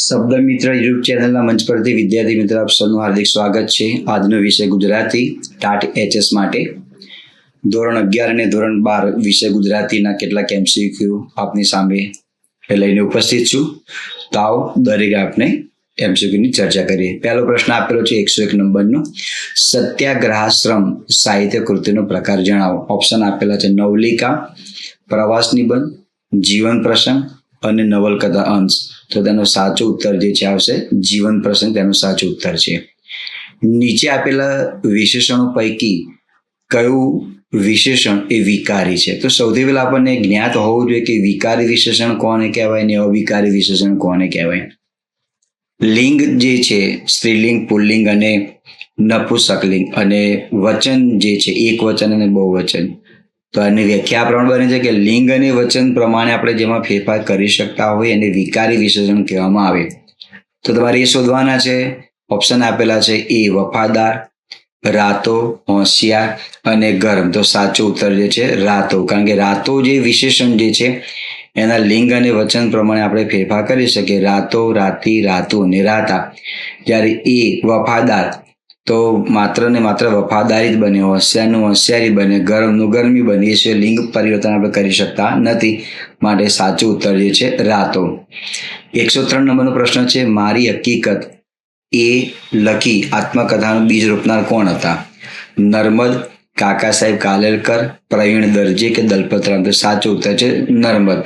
શબ્દ મિત્ર યુટ્યુબ ચેનલના મંચ પરથી વિદ્યાર્થી મિત્ર આપ સૌનું હાર્દિક સ્વાગત છે. આજનો વિષય ગુજરાતી ટાટ એચએસ માટે ધોરણ 11 અને ધોરણ 12 વિષય ગુજરાતીના કેટલાક એમસીક્યુ આપની સામે લઈને ઉપસ્થિત છું. તો આવો દરેક આપણે એમસીક્યુની ચર્ચા કરીએ. પહેલો પ્રશ્ન આપેલો છે 101 નંબરનો. સત્યાગ્રહાશ્રમ સાહિત્ય કૃતિનો પ્રકાર જણાવો. ઓપ્શન આપેલા છે નવલિકા, પ્રવાસ નિબંધ, જીવન પ્રસંગ અને નવલકથા અંશ. તો તેનો સાચો ઉત્તર જે છે આવશે જીવન પ્રસંગ. તેનો સાચો ઉત્તર છે. નીચે આપેલા વિશેષણો પૈકી કયું વિશેષણ એ વિકારી છે? તો સૌથી પહેલા આપણને જ્ઞાત હોવું જોઈએ કે વિકારી વિશેષણ કોને કહેવાય ને અવિકારી વિશેષણ કોને કહેવાય. લિંગ જે છે સ્ત્રીલિંગ, પુલ્લિંગ અને નપુંસકલિંગ, અને વચન જે છે એક વચન અને બહુવચન. તો આની વ્યાખ્યા આ પ્રમાણે બને છે કે લિંગ અને વચન પ્રમાણે આપણે જેમાં ફેરફાર કરી શકતા હોય એને વિકારી વિશેષણ કહેવામાં આવે. તો તમારે એ શોધવાના છે. ઓપ્શન આપેલા છે એ વફાદાર, રાતો, હોશિયાર અને ગરમ. તો સાચો ઉત્તર જે છે રાતો. કારણ કે રાતો જે વિશેષણ જે છે એના લિંગ અને વચન પ્રમાણે આપણે ફેરફાર કરી શકીએ. રાતો, રાતી, રાતુ અને રાતા. જ્યારે એ વફાદાર તો માત્ર ને માત્ર વફાદારી જ બને, હોશિયારનું હોશિયારી બને, ગરમનું ગરમી બને. એ સિવાય લિંગ પરિવર્તન આપણે કરી શકતા નથી. માટે સાચો ઉત્તર જે છે રાતો. 103 નંબરનો પ્રશ્ન છે મારી હકીકત એ લખી આત્મકથાનું બીજ રોપનાર કોણ હતા? નર્મદ, કાકા સાહેબ કાલેલકર, પ્રવીણ દરજી કે દલપતરામ. તો સાચો ઉત્તર છે નર્મદ.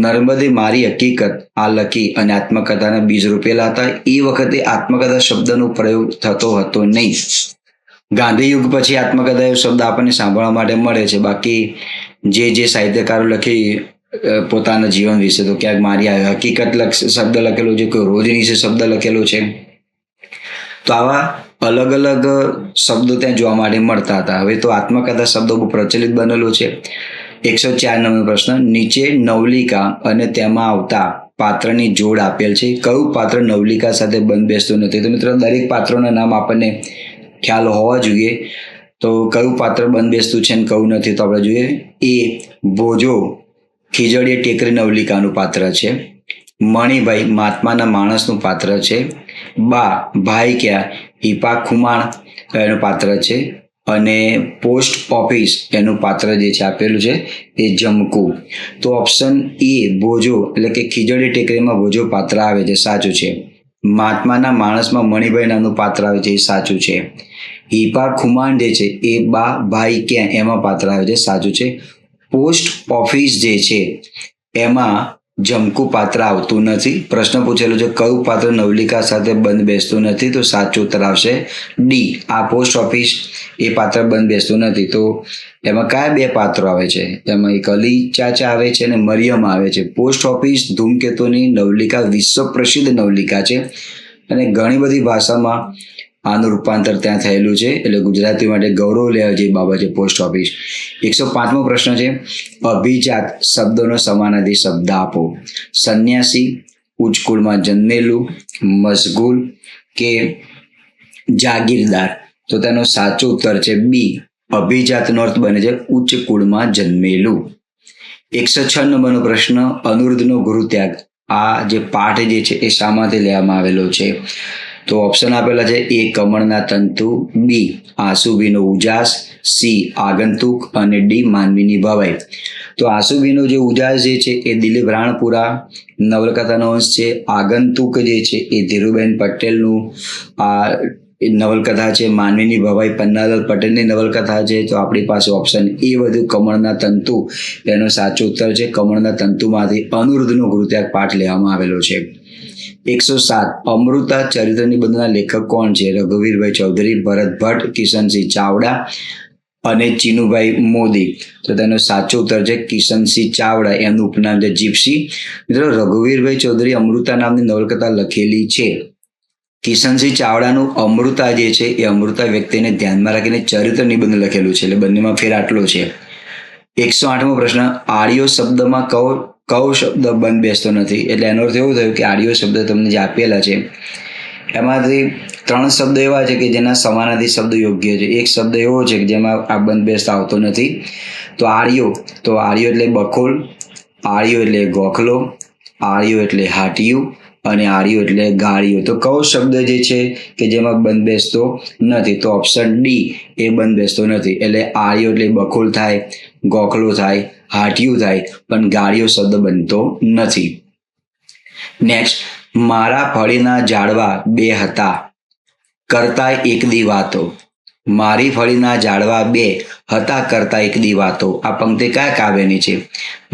નર્મદે મારી હકીકત આ લખી અને આત્મકથાના બીજ રોપેલા હતા. એ વખતે આત્મકથા શબ્દનો પ્રયોગ થતો હતો નહીં. ગાંધી યુગ પછી આત્મકથા એવો શબ્દ આપણને સાંભળવા માટે મળે છે. બાકી જે સાહિત્યકારો લખી પોતાના જીવન વિશે, તો ક્યાંક મારી હકીકત શબ્દ લખેલો છે, કોઈ રોજ વિશે શબ્દ લખેલો છે. તો આવા અલગ અલગ શબ્દો ત્યાં જોવા માટે મળતા હતા. હવે તો આત્મકથા શબ્દો બહુ પ્રચલિત બનેલો છે. 104 નંબરનો પ્રશ્ન. નીચે નવલિકા અને તેમાં આવતા પાત્રની જોડ આપેલ છે. કયું પાત્ર નવલિકા સાથે બંધ બેસતું નથી? તો મિત્રો દરેક પાત્રોના નામ આપણને ખ્યાલ હોવા જોઈએ. તો કયું પાત્ર બંધ બેસતું છે ને કયું નથી તો આપણે જોઈએ. એ ભોજો ખીજડીએ ટેકરી નવલિકાનું પાત્ર છે. મણિભાઈ મહાત્માના માણસનું પાત્ર છે. બા ભાઈ ક્યાં હિપા ખુમાણ એનું પાત્ર છે. અને પોસ્ટ ઓફિસ એનું પાત્ર જે છે આપેલું છે એ જમકુ. તો ઓપ્શન એ ભોજો એટલે કે ખીજડી ટેકરીમાં ભોજો પાત્ર આવે છે, સાચું છે. મહાત્માના માણસમાં મણિભાઈ નામનું પાત્ર આવે છે, એ સાચું છે. હિપા ખુમાણ જે છે એ બા ભાઈ ક્યાં એમાં પાત્ર આવે છે, સાચું છે. પોસ્ટ ઓફિસ જે છે એમાં જમકુ પાત્ર આવતું નથી. પ્રશ્ન પૂછેલો છે કયું પાત્ર નવલિકા સાથે બંધ બેસતું નથી? તો સાચું ઉત્તર આવશે ડી. આ પોસ્ટ ઓફિસ એ પાત્ર બંધ બેસતું નથી. તો એમાં કયા બે પાત્રો આવે છે? એમાં એક અલી ચાચા આવે છે અને મરિયમ આવે છે. પોસ્ટ ઓફિસ ધૂમકેતુની નવલિકા વિશ્વ પ્રસિદ્ધ નવલિકા છે અને ઘણી બધી ભાષામાં આનું રૂપાંતર ત્યાં થયેલું છે. એટલે ગુજરાતી માટે ગૌરવ લેવા જેવી બાબત છે પોસ્ટ ઓફિસ. 105મો પ્રશ્ન છે અભિજાત શબ્દોનો સમાનાર્થી શબ્દ આપો. સંન્યાસી, ઉચ્ચ કુળમાં જન્મેલું, મશગુલ કે જાગીરદાર. તો તેનો સાચો ઉત્તર છે બી. અભિજાતનો અર્થ બને છે ઉચ્ચ કુળમાં જન્મેલું. 106 નંબરનો પ્રશ્ન અનુરુદ્ધનો ગૃહત્યાગ. આ જે પાઠ જે છે એ શામાંથી લેવામાં આવેલો છે? તો ઓપ્શન આપેલા છે એ કમળના તંતુ, બી આસુભીનો ઉજાસ, સી આગંતુક અને ડી માનવીની ભવાઈ. તો આસુભીનો જે ઉજાસ જે છે એ દિલીપ રાણપુરા નવલકથાનો અંશ છે. આગંતુક જે છે એ ધીરુબેન પટેલનું આ નવલકથા છે. માનવીની ભવાઈ પન્નાલાલ પટેલની નવલકથા છે. તો આપણી પાસે ઓપ્શન એ વધુ કમળના તંતુ એનો સાચો ઉત્તર છે. કમળના તંતુમાંથી અનુરુદ્ધનો ગૃહત્યાગ પાઠ લેવામાં આવેલો છે. 107 અમૃતા ચરિત્ર નિબંધના લેખક કોણ છે? રઘુવીરભાઈ ચૌધરી, ભરત ભટ્ટ, કિશનસિંહ ચાવડા અને ચીનુભાઈ મોદી. તો તેનો સાચો ઉત્તર છે કિશનસિંહ ચાવડા. એમનું ઉપનામ છે જીપ્સી. મિત્રો રઘુવીરભાઈ ચૌધરી અમૃતા નામની નવલકથા લખેલી છે. કિશનસિંહ ચાવડાનું અમૃતા જે છે એ અમૃતા વ્યક્તિને ધ્યાનમાં રાખીને ચરિત્ર નિબંધ લખેલું છે. એટલે બંનેમાં ફેર આટલો છે. 108મો પ્રશ્ન આર્યો શબ્દમાં કયો શબ્દ બંધ બેસતો નથી? એટલે એનો અર્થ એવો થયો કે આર્યો શબ્દ તમને જે આપેલા છે એમાંથી 3 શબ્દ એવા છે કે જેના સમાનાર્થી શબ્દ યોગ્ય છે. એક શબ્દ એવો છે કે જેમાં આ બંધ બેસતા આવતો નથી. તો આર્યો એટલે બખોલ, આર્યો એટલે ગોખલો, આર્યો એટલે હાટિયું અને આર્યો એટલે ગાળીઓ. તો કયો શબ્દ જે છે કે જેમાં બંધ બેસતો નથી? તો ઓપ્શન ડી એ બંધ બેસતો નથી. એટલે આર્યો એટલે બકુલ થાય, ગોખલો થાય, હાટિયું થાય, પણ ગાળીઓ શબ્દ બનતો નથી. નેક્સ્ટ, મારા ફળીના ઝાડવા બે હતા, કરતા એક દી વાતો. મારી ફળીના ઝાડવા બે હતા, કરતા એક દી વાતો. આ પંક્તિ કયા કાવ્યની છે?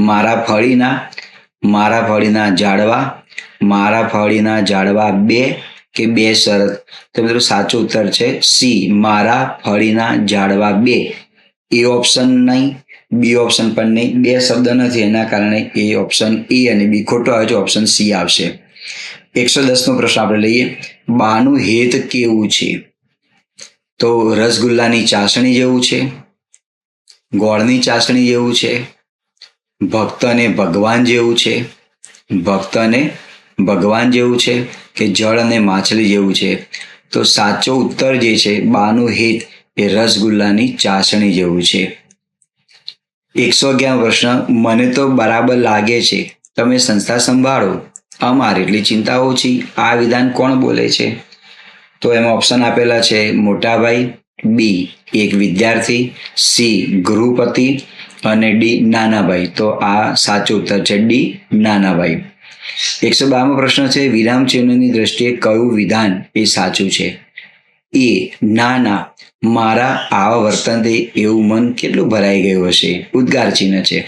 મારા ફળીના ઝાડવા બે કે બે શરત? તો મિત્રો સાચો ઉત્તર છે સી, મારા ફળીના ઝાડવા બે. એ ઓપ્શન નહીં, બી ઓપ્શન પણ નહીં, બે શબ્દ નથી, એના કારણે એ ઓપ્શન એ અને બી ખોટો આવે છે. ઓપ્શન સી આવશે. 110નો પ્રશ્ન આપણે લઈએ. બાનું હેત કેવું છે? તો રસગુલ્લાની ચાસણી જેવું છે, ગોળની ચાસણી જેવું છે, ભક્ત અને ભગવાન જેવું છે, કે જળ અને માછલી જેવું છે? તો સાચો ઉત્તર જે છે બાનું હેત એ રસગુલ્લાની ચાસણી જેવું છે. 111 પ્રશ્ન. મને તો બરાબર લાગે છે તમે સંસ્થા સંભાળો, અમારી એટલી ચિંતા ઓછી. આ વિધાન કોણ બોલે છે? તો એમાં ઓપ્શન આપેલા છે મોટાભાઈ, બી એક વિદ્યાર્થી, સી ગૃહપતિ અને ડી નાનાભાઈ. તો આ સાચો ઉત્તર છે ડી નાનાભાઈ. 112મો પ્રશ્ન છે. વિરામ ચિહ્નની દ્રષ્ટિએ કયું વિધાન એ સાચું છે? એ, નાના, મારા આવા વર્તનથી એવું મન કેટલું ભરાઈ ગયું હશે. ઉદ્ગાર ચિહ્ન છે.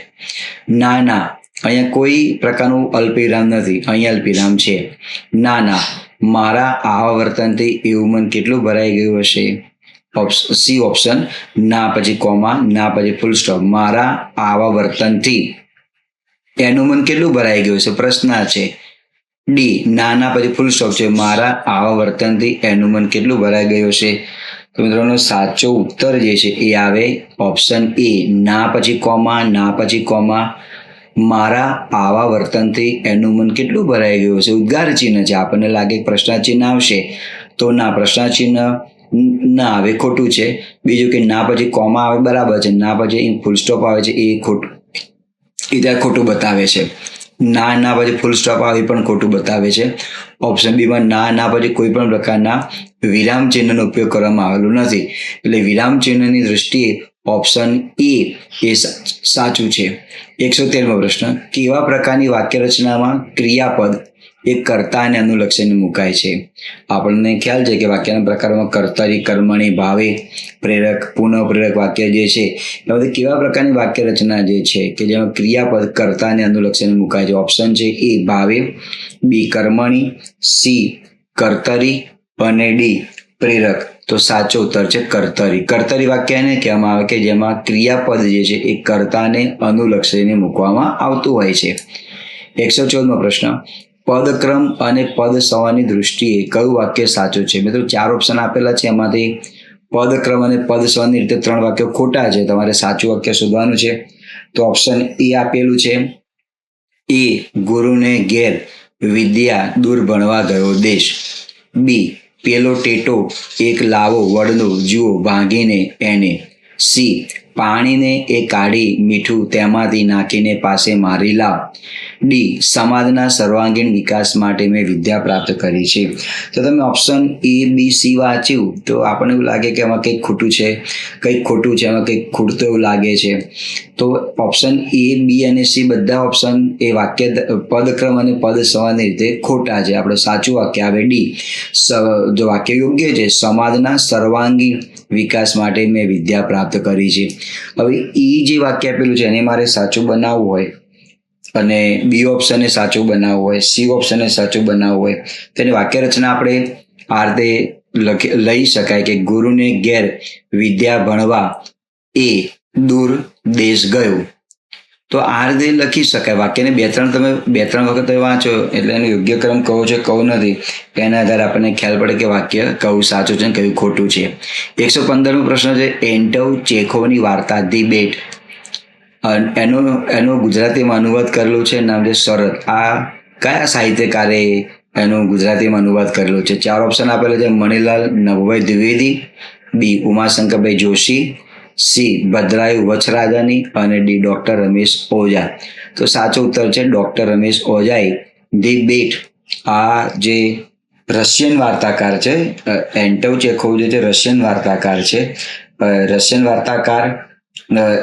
નાના, અહીંયા કોઈ પ્રકારનું અલ્પવિરામ નથી, અહીંયા અલ્પવિરામ છે. નાના, મારા આવા વર્તનથી એવું મન કેટલું ભરાઈ ગયું હશે. સી ઓપ્શન, ના પછી કોમા, ના પછી ફૂલ સ્ટોપ. મારા આવા વર્તનથી એનું મન કેટલું ભરાઈ ગયું છે, પ્રશ્ન છે. ડી, નાના પછી ફૂલ સ્ટોપ છે. મારા આવા વર્તનથી એનું મન કેટલું ભરાઈ ગયું છે? તો મિત્રોનો સાચો ઉત્તર જે છે એ આવે ઓપ્શન એ, ના પછી કોમા, મારા આવા વર્તનથી એનું મન કેટલું ભરાઈ ગયું છે. ઉદ્ગાર ચિહ્ન છે. આપણને લાગે પ્રશ્ન ચિહ્ન આવશે, તો ના, પ્રશ્ન ચિહ્ન ના આવે, ખોટું છે. બીજું કે ના પછી કોમા આવે, બરાબર છે. ના પછી ફૂલ સ્ટોપ આવે છે, એ ખોટું, એ ત્યાં ખોટું બતાવે છે. ના પછી ફૂલ સ્ટોપ આવે પણ ખોટું બતાવે છે. ઓપ્શન બીમાં ના પછી કોઈ પણ પ્રકારના વિરામ ચિહ્નનો ઉપયોગ કરવામાં આવેલો નથી. એટલે વિરામ ચિહ્નની દ્રષ્ટિએ ઓપ્શન એ સાચું છે. 113મો પ્રશ્ન. કેવા પ્રકારની વાક્ય રચનામાં ક્રિયાપદ એ કર્તા અને અનુલક્ષીને મુકાય છે? આપણને ખ્યાલ છે કે વાક્યના પ્રકારોમાં કર્તરી, કર્મણી, ભાવે, પ્રેરક, પુનઃપ્રેરક વાક્ય જે છે એ બધી કેવા પ્રકારની વાક્ય રચના જે છે કે જેમાં ક્રિયાપદ કર્તા અને અનુલક્ષીને મુકાય છે? ઓપ્શન છે એ ભાવે, બી કર્મણી, સી કર્તરી અને ડી પ્રેરક. તો સાચો ઉત્તર છે કર્તરી. કર્તરી વાક્ય એને કહેવામાં આવે કે જેમાં ક્રિયાપદ જે છે એ કર્તાને અનુલક્ષીને મૂકવામાં આવતું હોય છે. 114મો પ્રશ્ન. પદક્રમ અને પદ સંવાદની દૃષ્ટિએ કયું વાક્ય સાચું છે? મિત્રો 4 ઓપ્શન આપેલા છે, એમાંથી પદક્રમ અને પદ સંવાદની રીતે 3 વાક્યો ખોટા છે. તમારે સાચું વાક્ય શોધવાનું છે. તો ઓપ્શન એ આપેલું છે, એ ગુરુને ઘેર વિદ્યા દૂર ભણવા ગયો દેશ. બી, પેલો ટેટો એક લાવો વડનો જુઓ ભાંગીને એને. સી, પાણીને એ કાઢી મીઠું તેમાંથી નાખીને પાસે મારી લાવ. ડી, સમાજના સર્વાંગીણ વિકાસ માટે મેં વિદ્યા પ્રાપ્ત કરી છે. તો તમે ઓપ્શન એ, બી, સી વાંચ્યું તો આપણને એવું લાગે કે એમાં કંઈક ખોટું છે, એમાં કંઈક ખૂટતું એવું લાગે છે. તો ઓપ્શન એ, બી અને સી બધા ઓપ્શન એ વાક્ય પદક્રમ અને પદ સંવાદની રીતે ખોટા છે. આપણે સાચું વાક્ય આવે ડી. જો વાક્ય યોગ્ય છે, સમાજના સર્વાંગીણ વિકાસ માટે મેં વિદ્યા પ્રાપ્ત કરી છે. હવે એ જે વાક્ય આપેલું છે એને મારે સાચું બનાવવું હોય અને બી ઓપ્શને સાચું બનાવવું હોય, સી ઓપ્શને સાચું બનાવવું હોય, તેની વાક્ય રચના આપણે આ રીતે લઈ શકાય કે ગુરુને ઘેર વિદ્યા ભણવા એ દૂર દેશ ગયો. તો આ રીતે લખી શકાય. વાક્યને બે ત્રણ વખત વાંચો એટલે એનો યોગ્ય ક્રમ કયો છે કયો નથી એના આધારે આપણને ખ્યાલ પડે કે વાક્ય કયું સાચું છે કયું ખોટું છે. 115મો પ્રશ્ન છે. એન્ટોવ ચેખોવની વાર્તા ધી બેટ, એનો ગુજરાતીમાં અનુવાદ કરેલો છે, નામ છે શરત. આ કયા સાહિત્યકારે એનો ગુજરાતીમાં અનુવાદ કરેલો છે? 4 ઓપ્શન આપેલા છે. મણિલાલ નભભાઈ દ્વિવેદી, બી ઉમાશંકરભાઈ જોશી, સી ભદ્રાયુ વચરાજાની અને ડી ડૉક્ટર રમેશ ઓઝા. તો સાચો ઉત્તર છે ડૉક્ટર રમેશ ઓઝાએ ધી બેટ આ જે રશિયન વાર્તાકાર છે, એન્ટોવ ચેખોવ જે રશિયન વાર્તાકાર છે. રશિયન વાર્તાકાર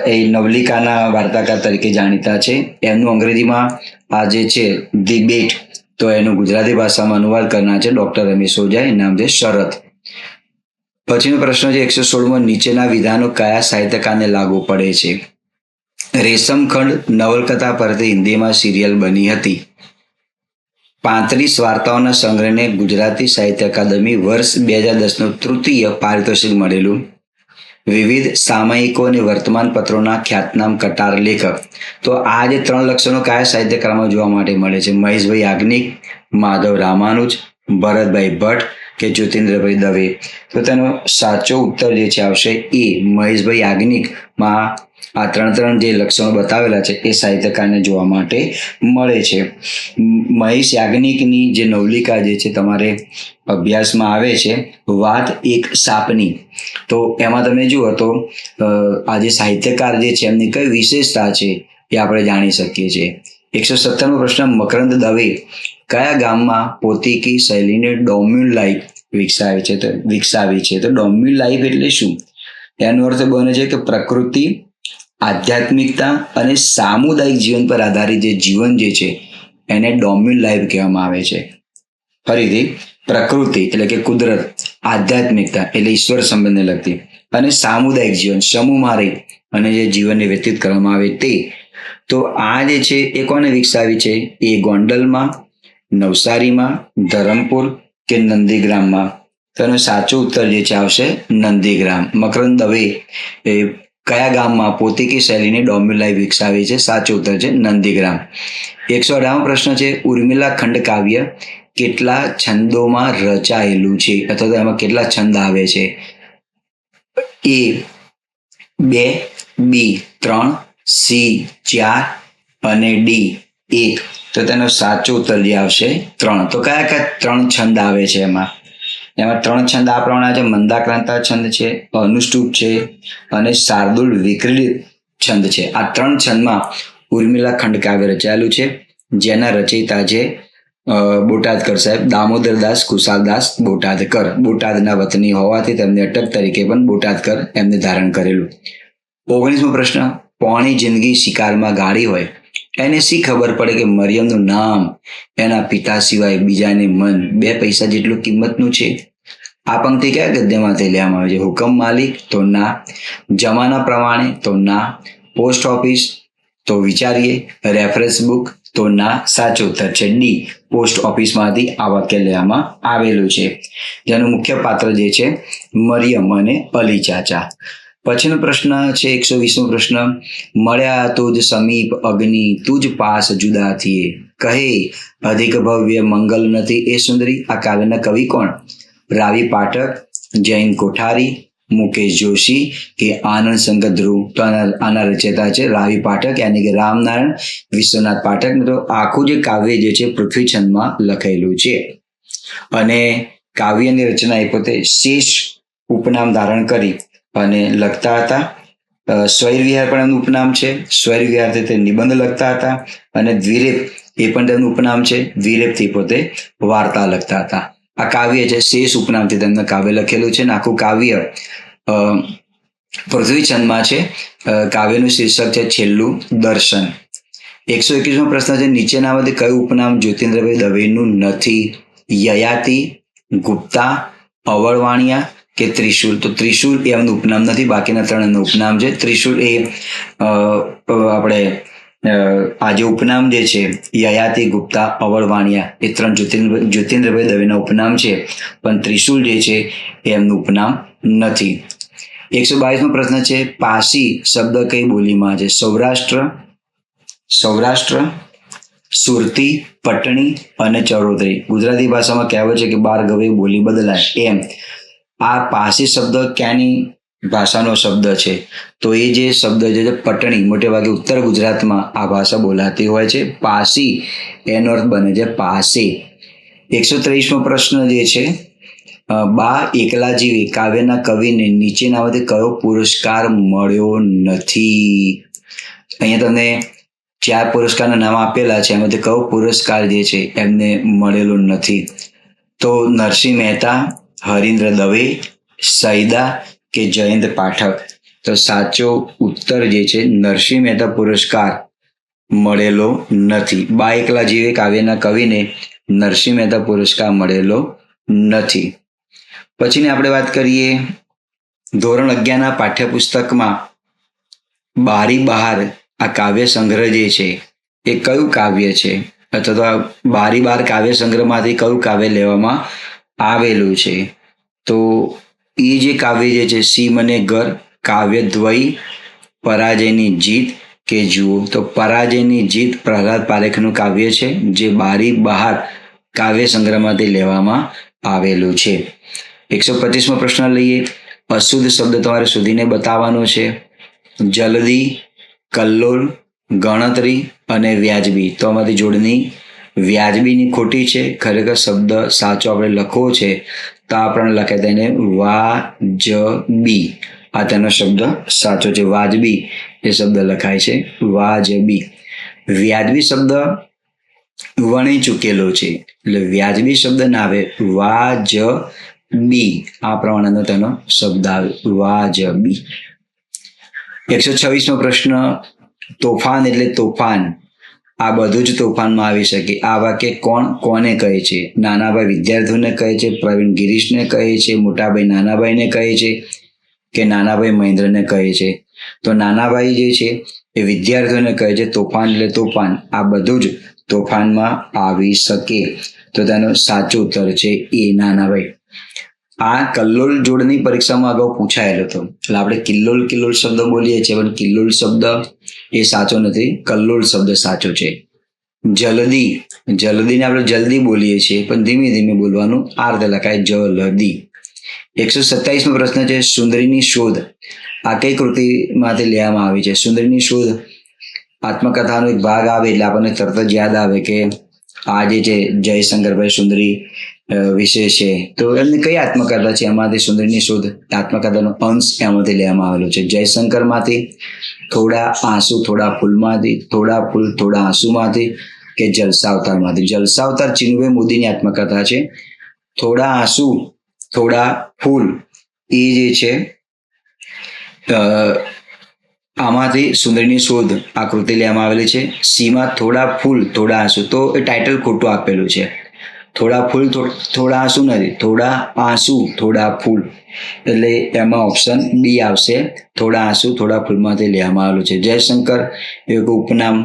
એ નવલિકાના વાર્તાકાર તરીકે જાણીતા છે. એમનું અંગ્રેજીમાં આ જે છે ધી બેટ, તો એનું ગુજરાતી ભાષામાં અનુવાદ કરનાર છે ડોક્ટર રમેશ ઓઝા. એ નામ છે શરત. પછીનો પ્રશ્ન છે 116. નીચેના વિધાનો કયા સાહિત્યકારને લાગુ પડે છે? રેશમખંડ નવલકથા પરથી હિન્દીમાં સિરિયલ બની હતી. 35 વાર્તાઓના સંગ્રહને ગુજરાતી સાહિત્ય અકાદમી વર્ષ 2010નું તૃતીય પારિતોષિક મળેલું. વિવિધ સામયિકો અને વર્તમાન પત્રોના ખ્યાતનામ કટાર લેખક. તો આ જે 3 લક્ષણો કયા સાહિત્યકારમાં જોવા માટે મળે છે? મહેશભાઈ યાજ્ઞિક, માધવ રામાનુજ, ભરતભાઈ ભટ્ટ કે જ્યોતિન્દ્રભાઈ દવે. તો તેનો સાચો ઉત્તર જે છે આવશે એ મહેશભાઈ યાજ્ઞિકમાં આ 3 જે લક્ષણો બતાવેલા છે એ સાહિત્યકારને જોવા માટે મળે છે. મહેશ યાજ્ઞિકની જે નવલિકા જે છે તમારે અભ્યાસમાં આવે છે વાત એક સાપની, તો એમાં તમે જુઓ તો આ જે સાહિત્યકાર જે છે એમની કઈ વિશેષતા છે એ આપણે જાણી શકીએ છીએ. 117મો પ્રશ્ન, મકરંદ દવે કયા ગામમાં પોતીકી શૈલીને ડોમ્યુન લાઈફ વિકસાવી છે? તો ડોમ્યુન લાઈફ એટલે શું? એનો અર્થ બને છે કે પ્રકૃતિ, આધ્યાત્મિકતા અને સામુદાયિક જીવન પર આધારિત જે જીવન જે છે એને ડોમ્યુન લાઈફ કહેવામાં આવે છે. ફરીથી, પ્રકૃતિ એટલે કે કુદરત, આધ્યાત્મિકતા એટલે ઈશ્વર સંબંધને લગતી, અને સામુદાયિક જીવન સમૂહમાં રહી અને જે જીવનને વ્યતીત કરવામાં આવે તે. તો આ જે છે એ કોને વિકસાવી છે? એ ગોંડલમાં, નવસારીમાં, ધરમપુર કે નંદીગ્રામમાં? તો એનો સાચો ઉત્તર જે છે આવશે નંદીગ્રામ. મકરંદ દવે એ કયા ગામમાં પોતીકી શૈલીને ડોમ્યુન લાઈફ વિકસાવી છે? સાચો ઉત્તર છે નંદીગ્રામ. 118મો પ્રશ્ન છે, ઉર્મિલા ખંડ કાવ્ય કેટલા છંદોમાં રચાયેલું છે? અથવા તો એમાં કેટલા છંદ આવે છે? A 2, B 3, C 4 અને D 1. તો તેનો સાચો ઉત્તર જે આવશે 3. તો કયા કયા 3 છંદ આવે છે એમાં 3 છંદ આ પ્રમાણે છે: મંદાક્રાંતા છંદ છે, અનુષ્ટુપ છે અને શાર્દુલ વિક્રીડિત છંદ છે. આ 3 છંદમાં ઉર્મિલા ખંડ કાવ્ય રચાયેલું છે, જેના રચયિતા છે બોટાદકર સાહેબ, દામોદરદાસ કુશાલદાસ બોટાદકર. બોટાદના વતની હોવાથી તેમને અટક તરીકે પણ બોટાદકર એમને ધારણ કરેલું. 19મો પ્રશ્ન, પોણી જિંદગી શિકારમાં ગાળી હોય એને શી ખબર પડે કે મરિયમનું નામ એના પિતા સિવાય બીજાને મન 2 પૈસા જેટલું કિંમતનું છે? આ પંક્તિ કયા ગદ્યમાંથી લેવામાં આવે છે? હુકમ માલિક તો ના, જમાના પ્રમાણે તો ના, પોસ્ટ ઓફિસ તો વિચારીએ, રેફરન્સ બુક તો ના. સાચો ઉત્તર છે ડી, પોસ્ટ ઓફિસમાંથી આ વાક્ય લેવામાં આવેલું છે, જેનું મુખ્ય પાત્ર જે છે મરિયમ અને અલી ચાચા. પછીનો પ્રશ્ન છે 120મો પ્રશ્ન, મળ્યા તુજ સમીપ અગ્નિ તુજ પાસ જુદા થઈએ, કહે અધિક ભવ્ય મંગલ નથી એ સુંદરી. આ કાવ્યના કવિ કોણ? રાવી પાઠક, જૈન કોઠારી, મુકેશ જોશી કે આનંદ શંકર ધ્રુવ? તો આના રચયિતા છે રાવી પાઠક, યાની કે રામનારાયણ વિશ્વનાથ પાઠક. તો આખું જે કાવ્ય જે છે પૃથ્વી છંદમાં લખાયેલું છે અને કાવ્યની રચના એ પોતે શેષ ઉપનામ ધારણ કરી અને લખતા હતા. સ્વૈર વિહાર પણ એમનું ઉપનામ છે. સ્વૈર વિહારથી તે નિબંધ લખતા હતા અને દ્વિરેપ એ પણ તેમનું ઉપનામ છે. દ્વિરેપથી પોતે વાર્તા લખતા હતા. આ કાવ્ય છે શેષ ઉપનામથી તેમને કાવ્ય લખેલું છે અને આખું કાવ્ય પૃથ્વી છંદમાં છે. કાવ્યનું શીર્ષક છે છેલ્લું દર્શન. 121મો પ્રશ્ન છે, નીચેનામાંથી કયું ઉપનામ જ્યોતિન્દ્રભાઈ દવેનું નથી? યયાતિ, ગુપ્તા, અવળવાણિયા કે ત્રિશુલ? તો ત્રિશુલ એ એમનું ઉપનામ નથી, બાકીના 3 એમનું ઉપનામ છે. ત્રિશુલ એ આપણે આ જે ઉપનામ જે છે યયાતિ, ગુપ્તા, અવળવાણિયા એ 3 જ્યોતિન્દ્રભાઈ દવેના ઉપનામ છે, પણ ત્રિશુલ જે છે એ એમનું ઉપનામ નથી. 122મો પ્રશ્ન છે, પાસી શબ્દ કઈ બોલીમાં છે? સૌરાષ્ટ્ર, સુરતી, પટણી અને ચરોતરી. ગુજરાતી ભાષામાં કહેવાય છે કે 12 ગવે બોલી બદલાય એમ આ પાસી શબ્દ ક્યાંની ભાષાનો શબ્દ છે? તો એ જે શબ્દ છે પટણી, મોટે ભાગે ઉત્તર ગુજરાતમાં આ ભાષા બોલાતી હોય છે. પાસી એનો અર્થ બને છે પાસે. 123મો પ્રશ્ન જે છે, બા એકલા જીવી કાવ્યના કવિને નીચેનામાંથી કયો પુરસ્કાર મળ્યો નથી? અહીંયા તમને 4 પુરસ્કારના નામ આપેલા છે, એમાંથી કયો પુરસ્કાર જે છે એમને મળેલો નથી? તો નરસિંહ મહેતા, હરીન્દ્ર દવે, સૈદા કે જયંત પાઠક? તો સાચો ઉત્તર જે છે નરસિંહ મહેતા પુરસ્કાર મળેલો નથી. બા એકલા જીવે કાવ્યના કવિને નરસિંહ મહેતા પુરસ્કાર મળેલો નથી. પછીની આપણે વાત કરીએ, ધોરણ 11ના પાઠ્યપુસ્તકમાં બારી બહાર આ કાવ્ય સંગ્રહ જે છે એ કયું કાવ્ય છે, અથવા તો બારી બહાર કાવ્ય સંગ્રહમાંથી કયું કાવ્ય લેવામાં આવેલું છે? તો એ જે કાવ્ય જે છે સી મને ઘર, કાવ્ય દ્વય, પરાજયની જીત કે જુઓ? તો પરાજયની જીત પ્રહલાદ પારેખનું કાવ્ય છે, જે બારી બહાર કાવ્ય સંગ્રહમાંથી લેવામાં આવેલું છે. 125મો પ્રશ્ન લઈએ. અશુદ્ધ શબ્દ તમારે શોધીને બતાવવાનો છે. જલ્દી, કલ્લોલ, ગણતરી અને વ્યાજબી. તો આમાંથી જોડણી વ્યાજબીની ખોટી છે. ખરેખર શબ્દ સાચો આપણે લખવો છે તો આપણે લખે તેને વાજબી. આ તેનો શબ્દ સાચો છે. વાજબી એ શબ્દ લખાય છે વાજબી. વ્યાજબી શબ્દ વણી ચૂકેલો છે, એટલે વ્યાજબી શબ્દ ના આવે, વાજબી આ પ્રમાણેનો તેનો શબ્દ આવે, વાજબી. 126મો પ્રશ્ન. તોફાન એટલે તોફાન, આ બધું જ તોફાનમાં આવી શકે. આ વાક્ય કોણ કોને કહે છે? નાનાભાઈ વિદ્યાર્થીઓને કહે છે, પ્રવીણ ગિરીશને કહે છે, મોટાભાઈ નાનાભાઈને કહે છે કે નાનાભાઈ મહેન્દ્રને કહે છે? તો નાનાભાઈ જે છે એ વિદ્યાર્થીઓને કહે છે તોફાન એટલે તોફાન, આ બધું જ તોફાનમાં આવી શકે. તો તેનો સાચો ઉત્તર છે એ, નાનાભાઈ. આ કલ્લોલ જોડની પરીક્ષામાં અગાઉ પૂછાયેલો હતો, એટલે આપણે કિલ્લોલ કિલ્લોલ શબ્દ બોલીએ છીએ, પણ કિલ્લોલ શબ્દ એ સાચો નથી, કલ્લોલ શબ્દ સાચો છે. જલ્દી, જલ્દીને આપણે જલ્દી બોલીએ છીએ, પણ ધીમે ધીમે બોલવાનું, આ રીતે લખાય જલ્દી. 127મો પ્રશ્ન છે. સુંદરીની શોધ આ કઈ કૃતિમાંથી લેવામાં આવી છે? સુંદરીની શોધ આત્મકથાનો એક ભાગ આવે એટલે આપણને તરત જ યાદ આવે કે આ જે છે જયશંકરભાઈ સુંદરી વિશે છે. તો એમની કઈ આત્મકથા છે એમાંથી સુંદરીની શોધ આત્મકથાનો અંશ એમાંથી લેવામાં આવેલો છે? જયશંકરમાંથી, થોડા આંસુ થોડા ફૂલમાંથી, થોડા ફૂલ થોડા આંસુમાંથી કે જલસાવતારમાંથી? જલસાવતાર ચિનુભાઈ મોદીની આત્મકથા છે. થોડા આંસુ થોડા ફૂલ એ જે છે આમાંથી સુંદરીની શોધ આકૃતિ લેવામાં આવેલી છે. સીમાં થોડા ફૂલ થોડા આંસુ, તો એ ટાઇટલ ખોટું આપેલું છે. થોડા ફૂલ થોડા આંસુ નથી, થોડા આંસુ થોડા ફૂલ, એટલે એમાં ઓપ્શન બી આવશે. થોડા આંસુ થોડા ફૂલમાંથી લેવામાં આવેલું છે. જયશંકર એવું કોઈ ઉપનામ,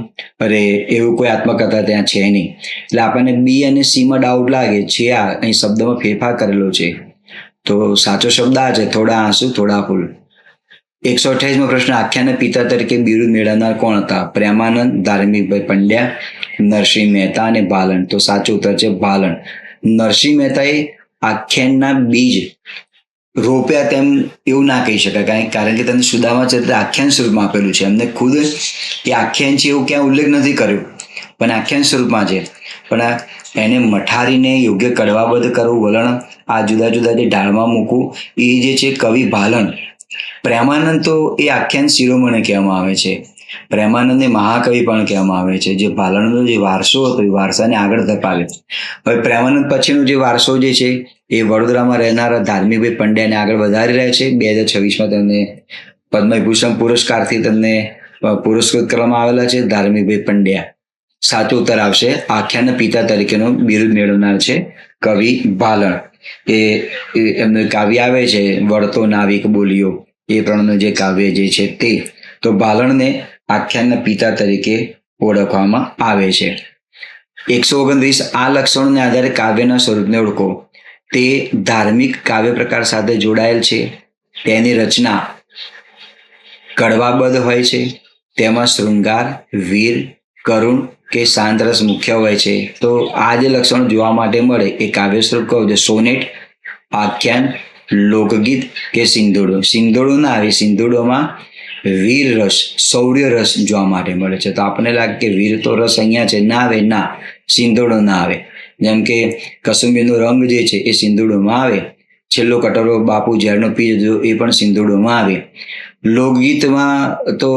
અરે એવું કોઈ આત્મકથા ત્યાં છે નહીં, એટલે આપણને બી અને સીમાં ડાઉટ લાગે છે. આ અહીં શબ્દમાં ફેરફાર કરેલો છે, તો સાચો શબ્દ આ છે, થોડા આંસુ થોડા ફૂલ. 128મો પ્રશ્ન. આખ્યાનના પિતા તરીકે બિરુદ મેળવનાર કોણ હતા? પ્રેમાનંદ, ધાર્મિકભાઈ પંડ્યા, નરસિંહ મહેતા અને ભાલણ? તો સાચો ઉત્તર છે ભાલણ. નરસિંહ મહેતાએ આખ્યાનના બીજ રોપ્યા તેમ એવું ના કહી શકાય, કારણ કે તેને સુદામા ચરિત્ર આખ્યાન સ્વરૂપમાં આપેલું છે. એમને ખુદ એ આખ્યાન છે એવું ક્યાં ઉલ્લેખ નથી કર્યો, પણ આખ્યાન સ્વરૂપમાં છે. પણ એને મઠારીને યોગ્ય કડવાબદ્ધ કરવું, વલણ આ જુદા જુદા જે ઢાળમાં મૂકવું, એ જે છે કવિ ભાલણ. પ્રેમાનંદ તો એ આખ્યાન શિરોમણી કહેવામાં આવે છે. પ્રેમાનંદને મહાકવિ પણ કહેવામાં આવે છે. જે ભાલણનો જે વારસો હતો એ વારસાને આગળ ધપાવે. હવે પ્રેમાનંદ પછીનો જે વારસો જે છે એ વડોદરામાં રહેનારા ધાર્મિકભાઈ પંડ્યાને આગળ વધારી રહ્યા છે. 2026માં તેમને પદ્મવિભૂષણ પુરસ્કારથી તેમને પુરસ્કૃત કરવામાં આવેલા છે, ધાર્મિકભાઈ પંડ્યા. સાચો ઉત્તર આવશે. આખ્યાનના પિતા તરીકેનો બિરુદ મેળવનાર છે કવિ ભાલણ. એ એમનું કાવ્ય આવે છે વળતો નાવિક બોલ્યો, એ પ્રમાણેનું જે કાવ્ય જે છે તે. તો ભાલણને આખ્યાનના પિતા તરીકે ઓળખવામાં આવે છે. 129. આ લક્ષણોને આધારે કાવ્યના સ્વરૂપને ઓળખો. તે ધાર્મિક કાવ્ય પ્રકાર સાથે જોડાયેલ છે, તેની રચના કડવાબદ્ધ હોય છે, તેમાં શૃંગાર, વીર, કરુણ કે શાંત રસ મુખ્ય હોય છે. તો આ જે લક્ષણો જોવા માટે મળે એ કાવ્ય સ્વરૂપ કહું છે. સોનેટ, આખ્યાન, લોકગીત કે સિંધુડો? સિંધુડો ના આવે, સિંધુડોમાં વીર રસ, શૌર્ય રસ જોવા માટે મળે છે. તો આપણને લાગે કે વીર તો રસ અહીંયા છે, ના આવે, ના, સિંધુડો ના આવે. જેમ કે કસુંબીનો રંગ જે છે એ સિંધુડોમાં આવે, છેલ્લો કટોરો બાપુ ઝેરનો પી લીધો એ પણ સિંધુડોમાં આવે. લોકગીતમાં તો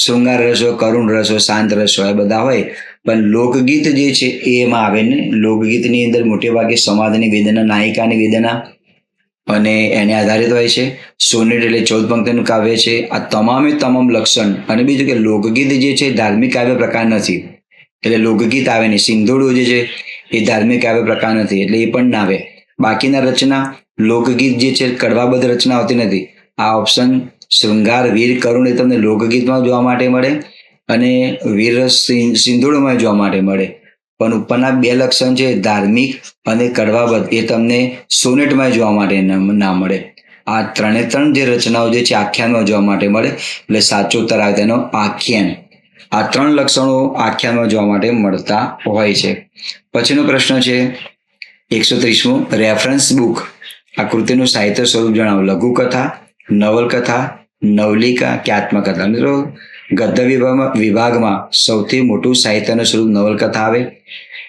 શૃંગાર રસ હોય, કરુણ રસ હોય, શાંત રસ હોય, બધા હોય, પણ લોકગીત જે છે એમાં આવે ને. લોકગીતની અંદર મોટે ભાગે સમાજની વેદના, નાયિકાની વેદના અને એને આધારિત હોય છે. સોનેટ એટલે 14 પંક્તિનું કાવ્ય છે. આ તમામે તમામ લક્ષણ. અને બીજું કે લોકગીત જે છે ધાર્મિક કાવ્ય પ્રકાર નથી, એટલે લોકગીત આવે નહીં. સિંધુડો જે છે એ ધાર્મિક કાવ્ય પ્રકાર નથી, એટલે એ પણ ના આવે. બાકીના રચના લોકગીત જે છે કડવાબદ્ધ રચના હોતી નથી. આ ઓપ્શન શૃંગાર, વીર, કરુણ એ તમને લોકગીતમાં જોવા માટે મળે અને વીર રસ સિંધુડોમાં જોવા માટે મળે. પણ ઉપરના બે લક્ષણ છે ધાર્મિક અને કડવાબદ્ધ એ તમને સોનેટમાં જોવા માટે ના મળે. આ ત્રણે ત્રણ જે રચનાઓ જે છે આખ્યાનમાં જોવા માટે મળે, એટલે સાચો ઉત્તર આવે તેનો આખ્યાન. આ ત્રણ લક્ષણો આખ્યાનમાં જોવા માટે મળતા હોય છે. પછીનો પ્રશ્ન છે 130મો. રેફરન્સ બુક આ કૃતિનું સાહિત્ય સ્વરૂપ જણાવો. લઘુકથા, નવલકથા, નવલિકા કે આત્મકથા. મિત્રો ગદ્ય વિભાગમાં સૌથી મોટું સાહિત્યનું સ્વરૂપ નવલકથા આવે.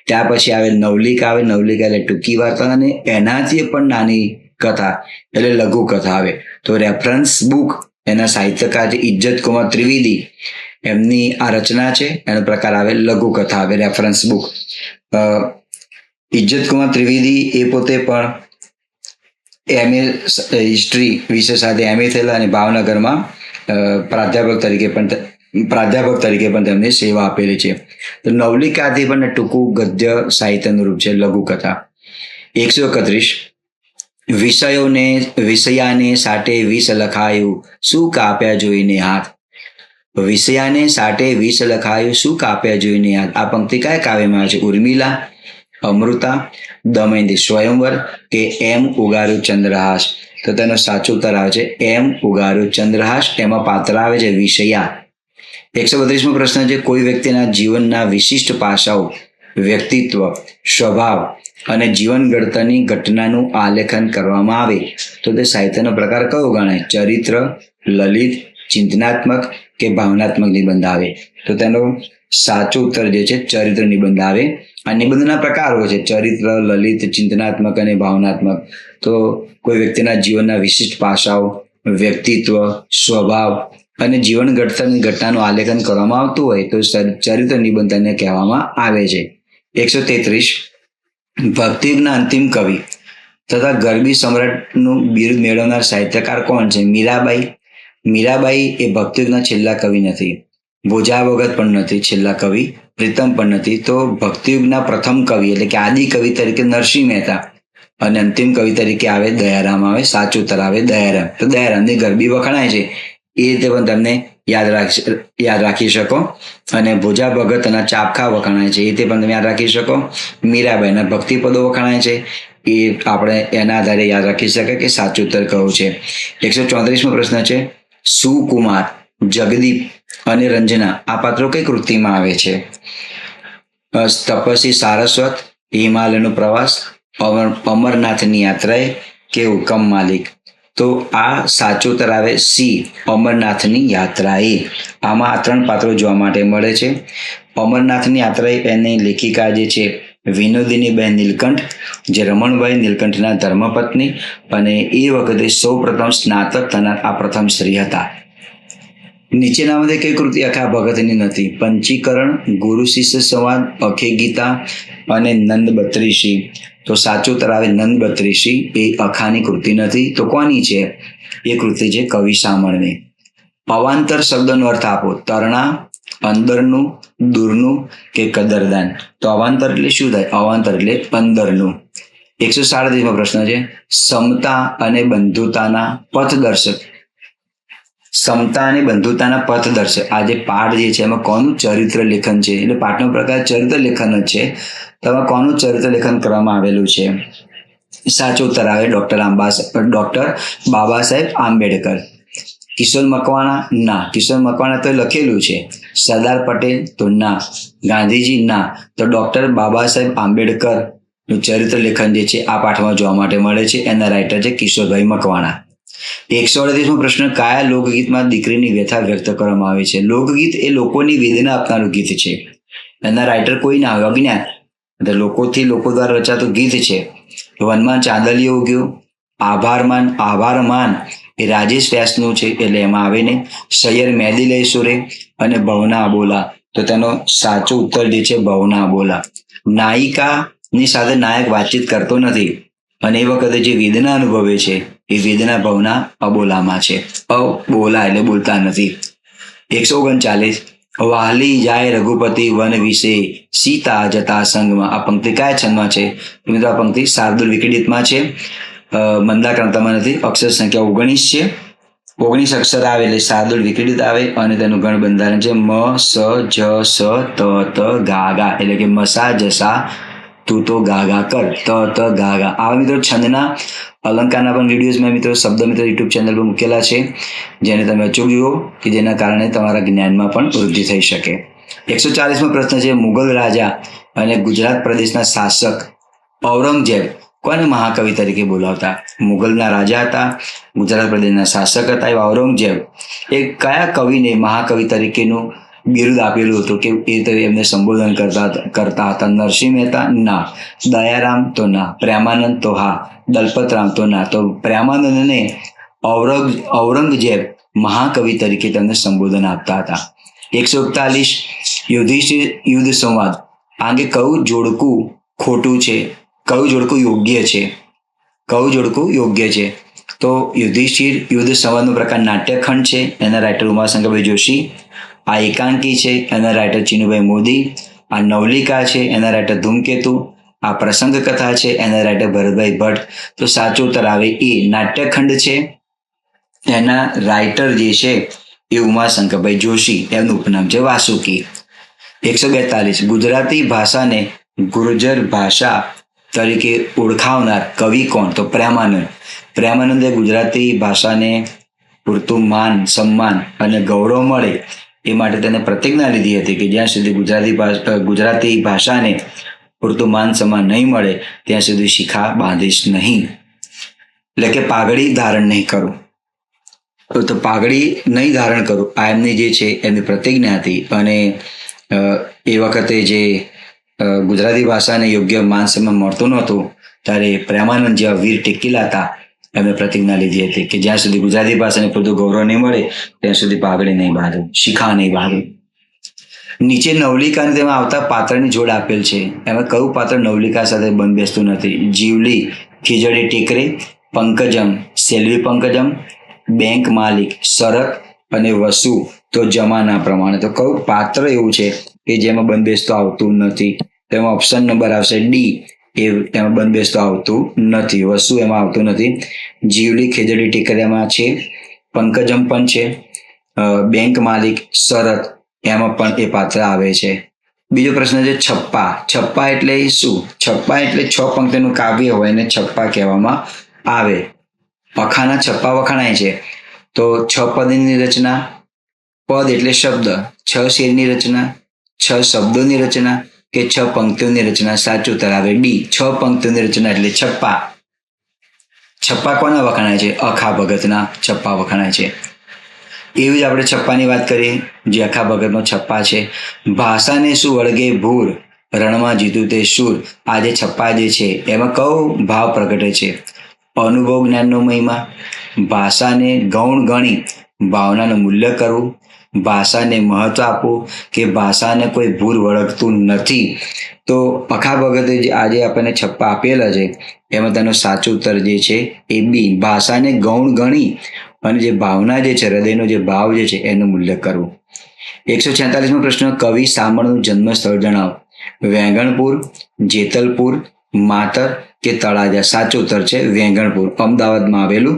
ત્યાર પછી આવે નવલિકા આવે. નવલિકા એટલે ટૂંકી વાર્તા, અને એનાથી પણ નાની કથા એટલે લઘુકથા આવે. તો રેફરન્સ બુક એના સાહિત્યકાર છે ઇજ્જતકુમાર ત્રિવેદી, એમની આ રચના છે. એનો પ્રકાર આવે લઘુકથા આવે, રેફરન્સ બુક. ઇજ્જતકુમાર ત્રિવેદી એ પોતે પણ MA હિસ્ટ્રી વિષય સાથે MA થયેલા અને ભાવનગરમાં પ્રાધ્યાપક તરીકે પણ તેમને સેવા આપેલી છે. તો નવલિકાથી પણ ટૂંકું ગદ્ય સાહિત્યનું રૂપ છે લઘુકથા. 131. વિષયાને સાટે વિષ લખાયું, શું કાપ્યા જોઈને હાથ. વિષયાને સાટે વિષ લખાયું, શું કાપ્યા જોઈને હાથ. આ પંક્તિ કયા કાવ્યમાં આવે છે? ઉર્મિલા, અમૃતા, દમયંતી સ્વયંવર કે એમ ઉગાર્યું ચંદ્રહાસ. તો તેનો સાચો ઉત્તર આવે છે એમ ઉગાર્યું ચંદ્રહાસ. એમાં પાત્ર આવે છે વિષયા. 132મો પ્રશ્ન છે કોઈ વ્યક્તિના જીવનના વિશિષ્ટ પાસાઓ, વ્યક્તિત્વ, સ્વભાવ અને જીવન ઘડતરની ઘટનાનું આલેખન કરવામાં આવે તો તે સાહિત્યનો પ્રકાર કયો ગણાય? ચરિત્ર, લલિત, ચિંતનાત્મક કે ભાવનાત્મક નિબંધ આવે. તો તેનો સાચો ઉત્તર જે છે ચરિત્ર નિબંધ આવે. આ નિબંધના પ્રકારો છે ચરિત્ર, લલિત, ચિંતનાત્મક અને ભાવનાત્મક. તો કોઈ વ્યક્તિના જીવનના વિશિષ્ટ પાસાઓ, વ્યક્તિત્વ, સ્વભાવ અને જીવન ઘડતરની ઘટનાનું આલેખન કરવામાં આવતું હોય તો ચરિત્ર નિબંધ તેને કહેવામાં આવે છે. 133. ભક્તિયુગના અંતિમ કવિ તથા ગરબી સમ્રાટનું બિરુદ મેળવનાર સાહિત્યકાર કોણ છે? મીરાબાઈ. મીરાબાઈ એ ભક્તિયુગના છેલ્લા કવિ નથી. ભોજા ભગત પણ નથી છેલ્લા કવિ. પ્રીતમ પણ નથી. તો ભક્તિયુગના પ્રથમ કવિ એટલે કે આદિ કવિ તરીકે નરસિંહ મહેતા અને અંતિમ કવિ તરીકે આવે દયારામ આવે. સાચું ઉત્તર આવે દયારામ. તો દયારામની ગરબી વખણાય છે એ રીતે પણ તમને યાદ રાખી શકો. અને ભોજા ભગતના ચાપખા વખણાય છે એ રીતે પણ તમે યાદ રાખી શકો. મીરાબાઈના ભક્તિપદો વખણાય છે એ આપણે એના આધારે યાદ રાખી શકાય કે સાચું ઉત્તર કયું છે. 134મો પ્રશ્ન છે સુકુમાર, જગદીપ અને રંજના આ પાત્રો કઈ કૃતિમાં આવે છે? તપસ્વી સારસ્વત, હિમાલયનો પ્રવાસ, અમરનાથની યાત્રાએ કે હુકમ માલિક. તો આ સાચું ઉત્તર આવે સી, અમરનાથની યાત્રાએ. આમાં આ ત્રણ પાત્રો જોવા માટે મળે છે. અમરનાથની યાત્રાએ એની લેખિકા જે છે વિનોદિનીબેન નીલકંઠ, જે રમણભાઈ નીલકંઠના ધર્મપત્ની અને એ વખતે સૌ પ્રથમ સ્નાતક થનાર આ પ્રથમ સ્ત્રી હતા. નીચેનામાંથી કઈ કૃતિ અખા ભગતની નથી? પંચીકરણ, ગુરુ શિષ્ય સંવાદ, અખે ગીતા અને નંદ બત્રીસી. તો સાચું ઉત્તર આવે નંદ બત્રીસી એ અખાની કૃતિ નથી. તો કોની છે? એ કૃતિ છે કવિ શામળની. અવાંતર શબ્દનો અર્થ આપો. તરણા, અંદરનું, દૂરનું કે કદરદાન. તો અવાંતર એટલે શું થાય? અવાંતર એટલે અંદરનું. 137મો પ્રશ્ન છે સમતા અને બંધુતાના પથદર્શક. સમતા અને બંધુતાના પથદર્શક આ જે પાઠ જે છે એમાં કોનું ચરિત્ર લેખન છે? એટલે પાઠનો પ્રકાર ચરિત્ર લેખન જ છે. તો એમાં કોનું ચરિત્ર લેખન કરવામાં આવેલું છે? સાચો ઉત્તર આવે ડોક્ટર બાબા સાહેબ આંબેડકર. કિશોર મકવાણા? ના. કિશોર મકવાણા તો લખેલું છે. સરદાર પટેલ? તો ના. ગાંધીજી? ના. તો ડોક્ટર બાબા સાહેબ આંબેડકર નું ચરિત્ર લેખન જે છે આ પાઠમાં જોવા માટે મળે છે. એના રાઇટર છે કિશોરભાઈ મકવાણા. 138મો પ્રશ્ન કયા લોકગીતમાં દીકરીની વ્યથા વ્યક્ત કરવામાં આવે છે? લોકગીત એ લોકોની વેદના આપનારું ગીત છે. એના રાઇટર કોઈ ના હોય, અજ્ઞાત. લોકોથી લોકો દ્વારા રચાતું ગીત છે. વનમાં ચાંદલિયો ઉગ્યો, આભારમાન એ રાજેશ વ્યાસનું છે એટલે એમાં આવે નહીં. સૈયર મેદી લઈ સુરે અને ભવના બોલા, તો તેનો સાચો ઉત્તર જે છે ભવના બોલા. નાયિકાની સાથે નાયક વાતચીત કરતો નથી અને એ વખતે જે વેદના અનુભવે છે એ વેદના ભવના અબોલામાં છે. અબોલા એટલે બોલતા નથી. 139 વાલી જાય રઘુપતિ વન વિશે સીતા જતા સંગમાં. આ પંક્તિ કયા છંદમાં છે? મિત્રો આ પંક્તિ શાર્દુલ વિક્રીડિતમાં છે. મંદાક્રાંતામાં નથી. અક્ષર સંખ્યા 19 છે. 19 અક્ષર આવે એટલે શાર્દુલ વિક્રીડિત આવે અને તેનું ગણ બંધારણ છે મ સ જ સ ત ત ગા ગા, એટલે કે મસા જસા તું તો ગા ગા કર, ત ત ગા ગા. આવા મિત્રો છંદના અલંકારના પણ વિડીયોઝ મેં મિત્રો શબ્દ મિત્રો યુટ્યુબ ચેનલ પર મૂકેલા છે, જેને તમે અચૂક જુઓ કે જેના કારણે તમારા જ્ઞાનમાં પણ વૃદ્ધિ થઈ શકે. 140મો પ્રશ્ન છે મુગલ રાજા અને ગુજરાત પ્રદેશના શાસક ઔરંગઝેબ કોને મહાકવિ તરીકે બોલાવતા? મુગલના રાજા હતા, ગુજરાત પ્રદેશના શાસક હતા એવા ઔરંગઝેબ એ કયા કવિને મહાકવિ તરીકેનું બિરુદ આપેલું હતું કે એ રીતે એમને સંબોધન કરતા હતા? નરસિંહ મહેતા? ના. દયારામ? તો ના. પ્રેમાનંદ? તો હા. દલપતરામ? તો ના. તો પ્રેમાનંદને ઔરંગઝેબ મહાકવિ તરીકે તેમને સંબોધન આપતા હતા. 141 યુધિષ્ઠિર યુદ્ધ સંવાદ આંગે કયું જોડકું ખોટું છે, કયું જોડકું યોગ્ય છે? કયું જોડકું યોગ્ય છે? તો યુધિષ્ઠિર યુદ્ધ સંવાદનો પ્રકાર નાટ્યખંડ છે, એના રાઇટર ઉમાશંકરભાઈ જોશી. આ એકાંકી છે, એના રાઇટર ચિનુભાઈ મોદી. આ નવલિકા છે, એના રાઇટર ધૂમકેતુ. આ પ્રસંગ કથા છે, એના રાઇટર ભરતભાઈ ભટ્ટ. તો સાચો ઉત્તર આવે એ નાટ્યખંડ છે. એના રાઇટર જે છે એ ઉમાશંકરભાઈ જોશી, એમનું ઉપનામ છે વાસુકી. 142 ગુજરાતી ભાષાને ગુર્જર ભાષા તરીકે ઓળખાવનાર કવિ કોણ? તો પ્રેમાનંદ. પ્રેમાનંદે ગુજરાતી ભાષાને પૂરતું માન, સન્માન અને ગૌરવ મળે એ માટે તેને પ્રતિજ્ઞા લીધી હતી કે જ્યાં સુધી ગુજરાતી ભાષાને પૂરતું માન સન્માન નહીં મળે ત્યાં સુધી શિખા બાંધીશ નહીં, એટલે કે પાઘડી ધારણ નહીં કરું. તો પાઘડી નહીં ધારણ કરું આ એમની જે છે એમની પ્રતિજ્ઞા હતી. અને એ વખતે જે ગુજરાતી ભાષાને યોગ્ય માન સન્માન મળતું નહોતું ત્યારે પ્રેમાનંદ જેવા વીર ટેકીલા હતા, એમણે પ્રતિજ્ઞા લીધી હતી કે જ્યાં સુધી ગુજરાતી ભાષાને પૂરતું ગૌરવ નહીં મળે ત્યાં સુધી પાઘડી નહીં બાંધું, શિખા નહીં બાંધું. નીચે નવલિકાને તેમાં આવતા પાત્રની જોડ આપેલ છે, એમાં કયું પાત્ર નવલિકા સાથે બંધ બેસતું નથી? જીવલી ખીજડી ટેકરે, પંકજમ સેલ્વી પંકજમ, બેંક માલિક શરત અને વસુ તો જમાના પ્રમાણે. તો કયું પાત્ર એવું છે કે જેમાં બંધ બેસતું આવતું નથી? તેમાં ઓપ્શન નંબર આવશે ડી, એ તેમાં બંધ બેસતું આવતું નથી. વસુ એમાં આવતું નથી. જીવલી ખીજડી ટેકરિયામાં છે, પંકજમ પણ છે, બેંક માલિક શરત એમાં પણ એ પાત્ર આવે છે. બીજો પ્રશ્ન છે છપ્પા. છપ્પા એટલે શું? છપ્પા એટલે 6 પંક્તિનું કાવ્ય હોય એને છપ્પા કહેવામાં આવે. અખાના છપ્પા વખણાય છે. તો 6 પદની રચના, પદ એટલે શબ્દ, 6 શેરની રચના, 6 શબ્દોની રચના કે 6 પંક્તિઓની રચના? સાચું ઉત્તર આવે ડી, 6 પંક્તિઓની રચના એટલે છપ્પા. છપ્પા કોના વખણાય છે? અખા ભગતના છપ્પા વખણાય છે. એવી જ આપણે છપ્પાની વાત કરીએ જે અખા ભગતનો છપ્પા છે. ભાષાને શું વળગે ભૂર, રણમાં જીતું તે શૂર. આ જે છપ્પા જે છે એમાં કયો ભાવ પ્રગટે છે? અનુભવ જ્ઞાનનો મહિમા, ભાષાને ગૌણ ગણી ભાવનાનું મૂલ્ય કરવું, ભાષાને મહત્વ આપવું કે ભાષાને કોઈ ભૂર વળગતું નથી. તો અખા ભગતે જે આજે આપણને છપ્પા આપેલા છે એમાં તેનો સાચો ઉત્તર જે છે એ બી, ભાષાને ગૌણ ગણી અને જે ભાવના જે છે, હૃદયનો જે ભાવ જે છે એનું મૂલ્ય કરવું. 146મો પ્રશ્ન કવિ શામળનું જન્મસ્થળ જણાવો. વેંગણપુર, જેતલપુર, માતર કે તળાજા? સાચો ઉત્તર છે વેંગણપુર, અમદાવાદમાં આવેલું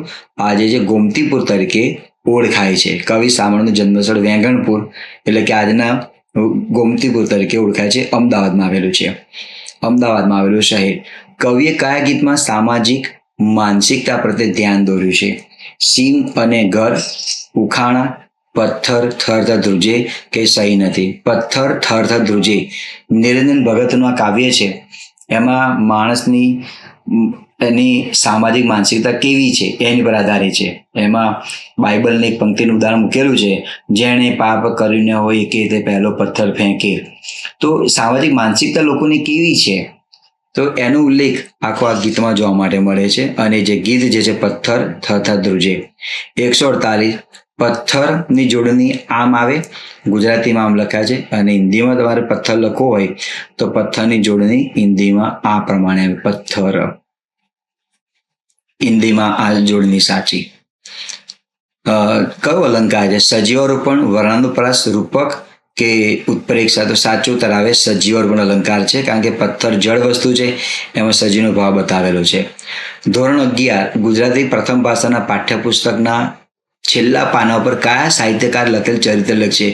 આજે જે ગોમતીપુર તરીકે ઓળખાય છે. કવિ શામળનું જન્મસ્થળ વેંગણપુર એટલે કે આજના ગોમતીપુર તરીકે ઓળખાય છે, અમદાવાદમાં આવેલું છે. અમદાવાદમાં આવેલું શહેર. કવિએ કયા ગીતમાં સામાજિક માનસિકતા પ્રત્યે ધ્યાન દોર્યું છે? સિંહ અને ઘર, ઉખાણા, પથ્થર થર થર ધ્રુજે કે સહી નથી? પથ્થર થર થર ધ્રુજે નિરંજન ભગતનું આ કાવ્ય છે. એમાં માણસની એની સામાજિક માનસિકતા કેવી છે એની પર આધારિત છે. એમાં બાઇબલની એક પંક્તિનું ઉદાહરણ મૂકેલું છે, જેણે પાપ કર્યું ન હોય કે તે પહેલો પથ્થર ફેંકે. તો સામાજિક માનસિકતા લોકોની કેવી છે તો એનો ઉલ્લેખ આખો આ ગીતમાં જોવા માટે મળે છે. અને જે ગીત જે છે પથ્થર થ થ ધ્રુજે. 148 પથ્થરની જોડણી આમ આવે, ગુજરાતીમાં આમ લખાય છે, અને હિન્દીમાં તમારે પથ્થર લખવો હોય તો પથ્થરની જોડણી હિન્દીમાં આ પ્રમાણે આવે, પથ્થર. હિન્દીમાં આ જોડણી સાચી. કયો અલંકાર છે? સજીવારોપણ, વર્ણાનુપ્રાસ, રૂપક કે ઉત્પ્રેક્ષા? તો સાચું ઉત્તર આવે સજીવારોપણ અલંકાર છે, કારણ કે પથ્થર જળ વસ્તુ છે, એમાં સજીવનો ભાવ બતાવેલો છે. ધોરણ 11 ગુજરાતી પ્રથમ ભાષાના પાઠ્યપુસ્તકના છેલ્લા પાના ઉપર કયા સાહિત્યકાર લખેલ ચરિત્ર લખશે?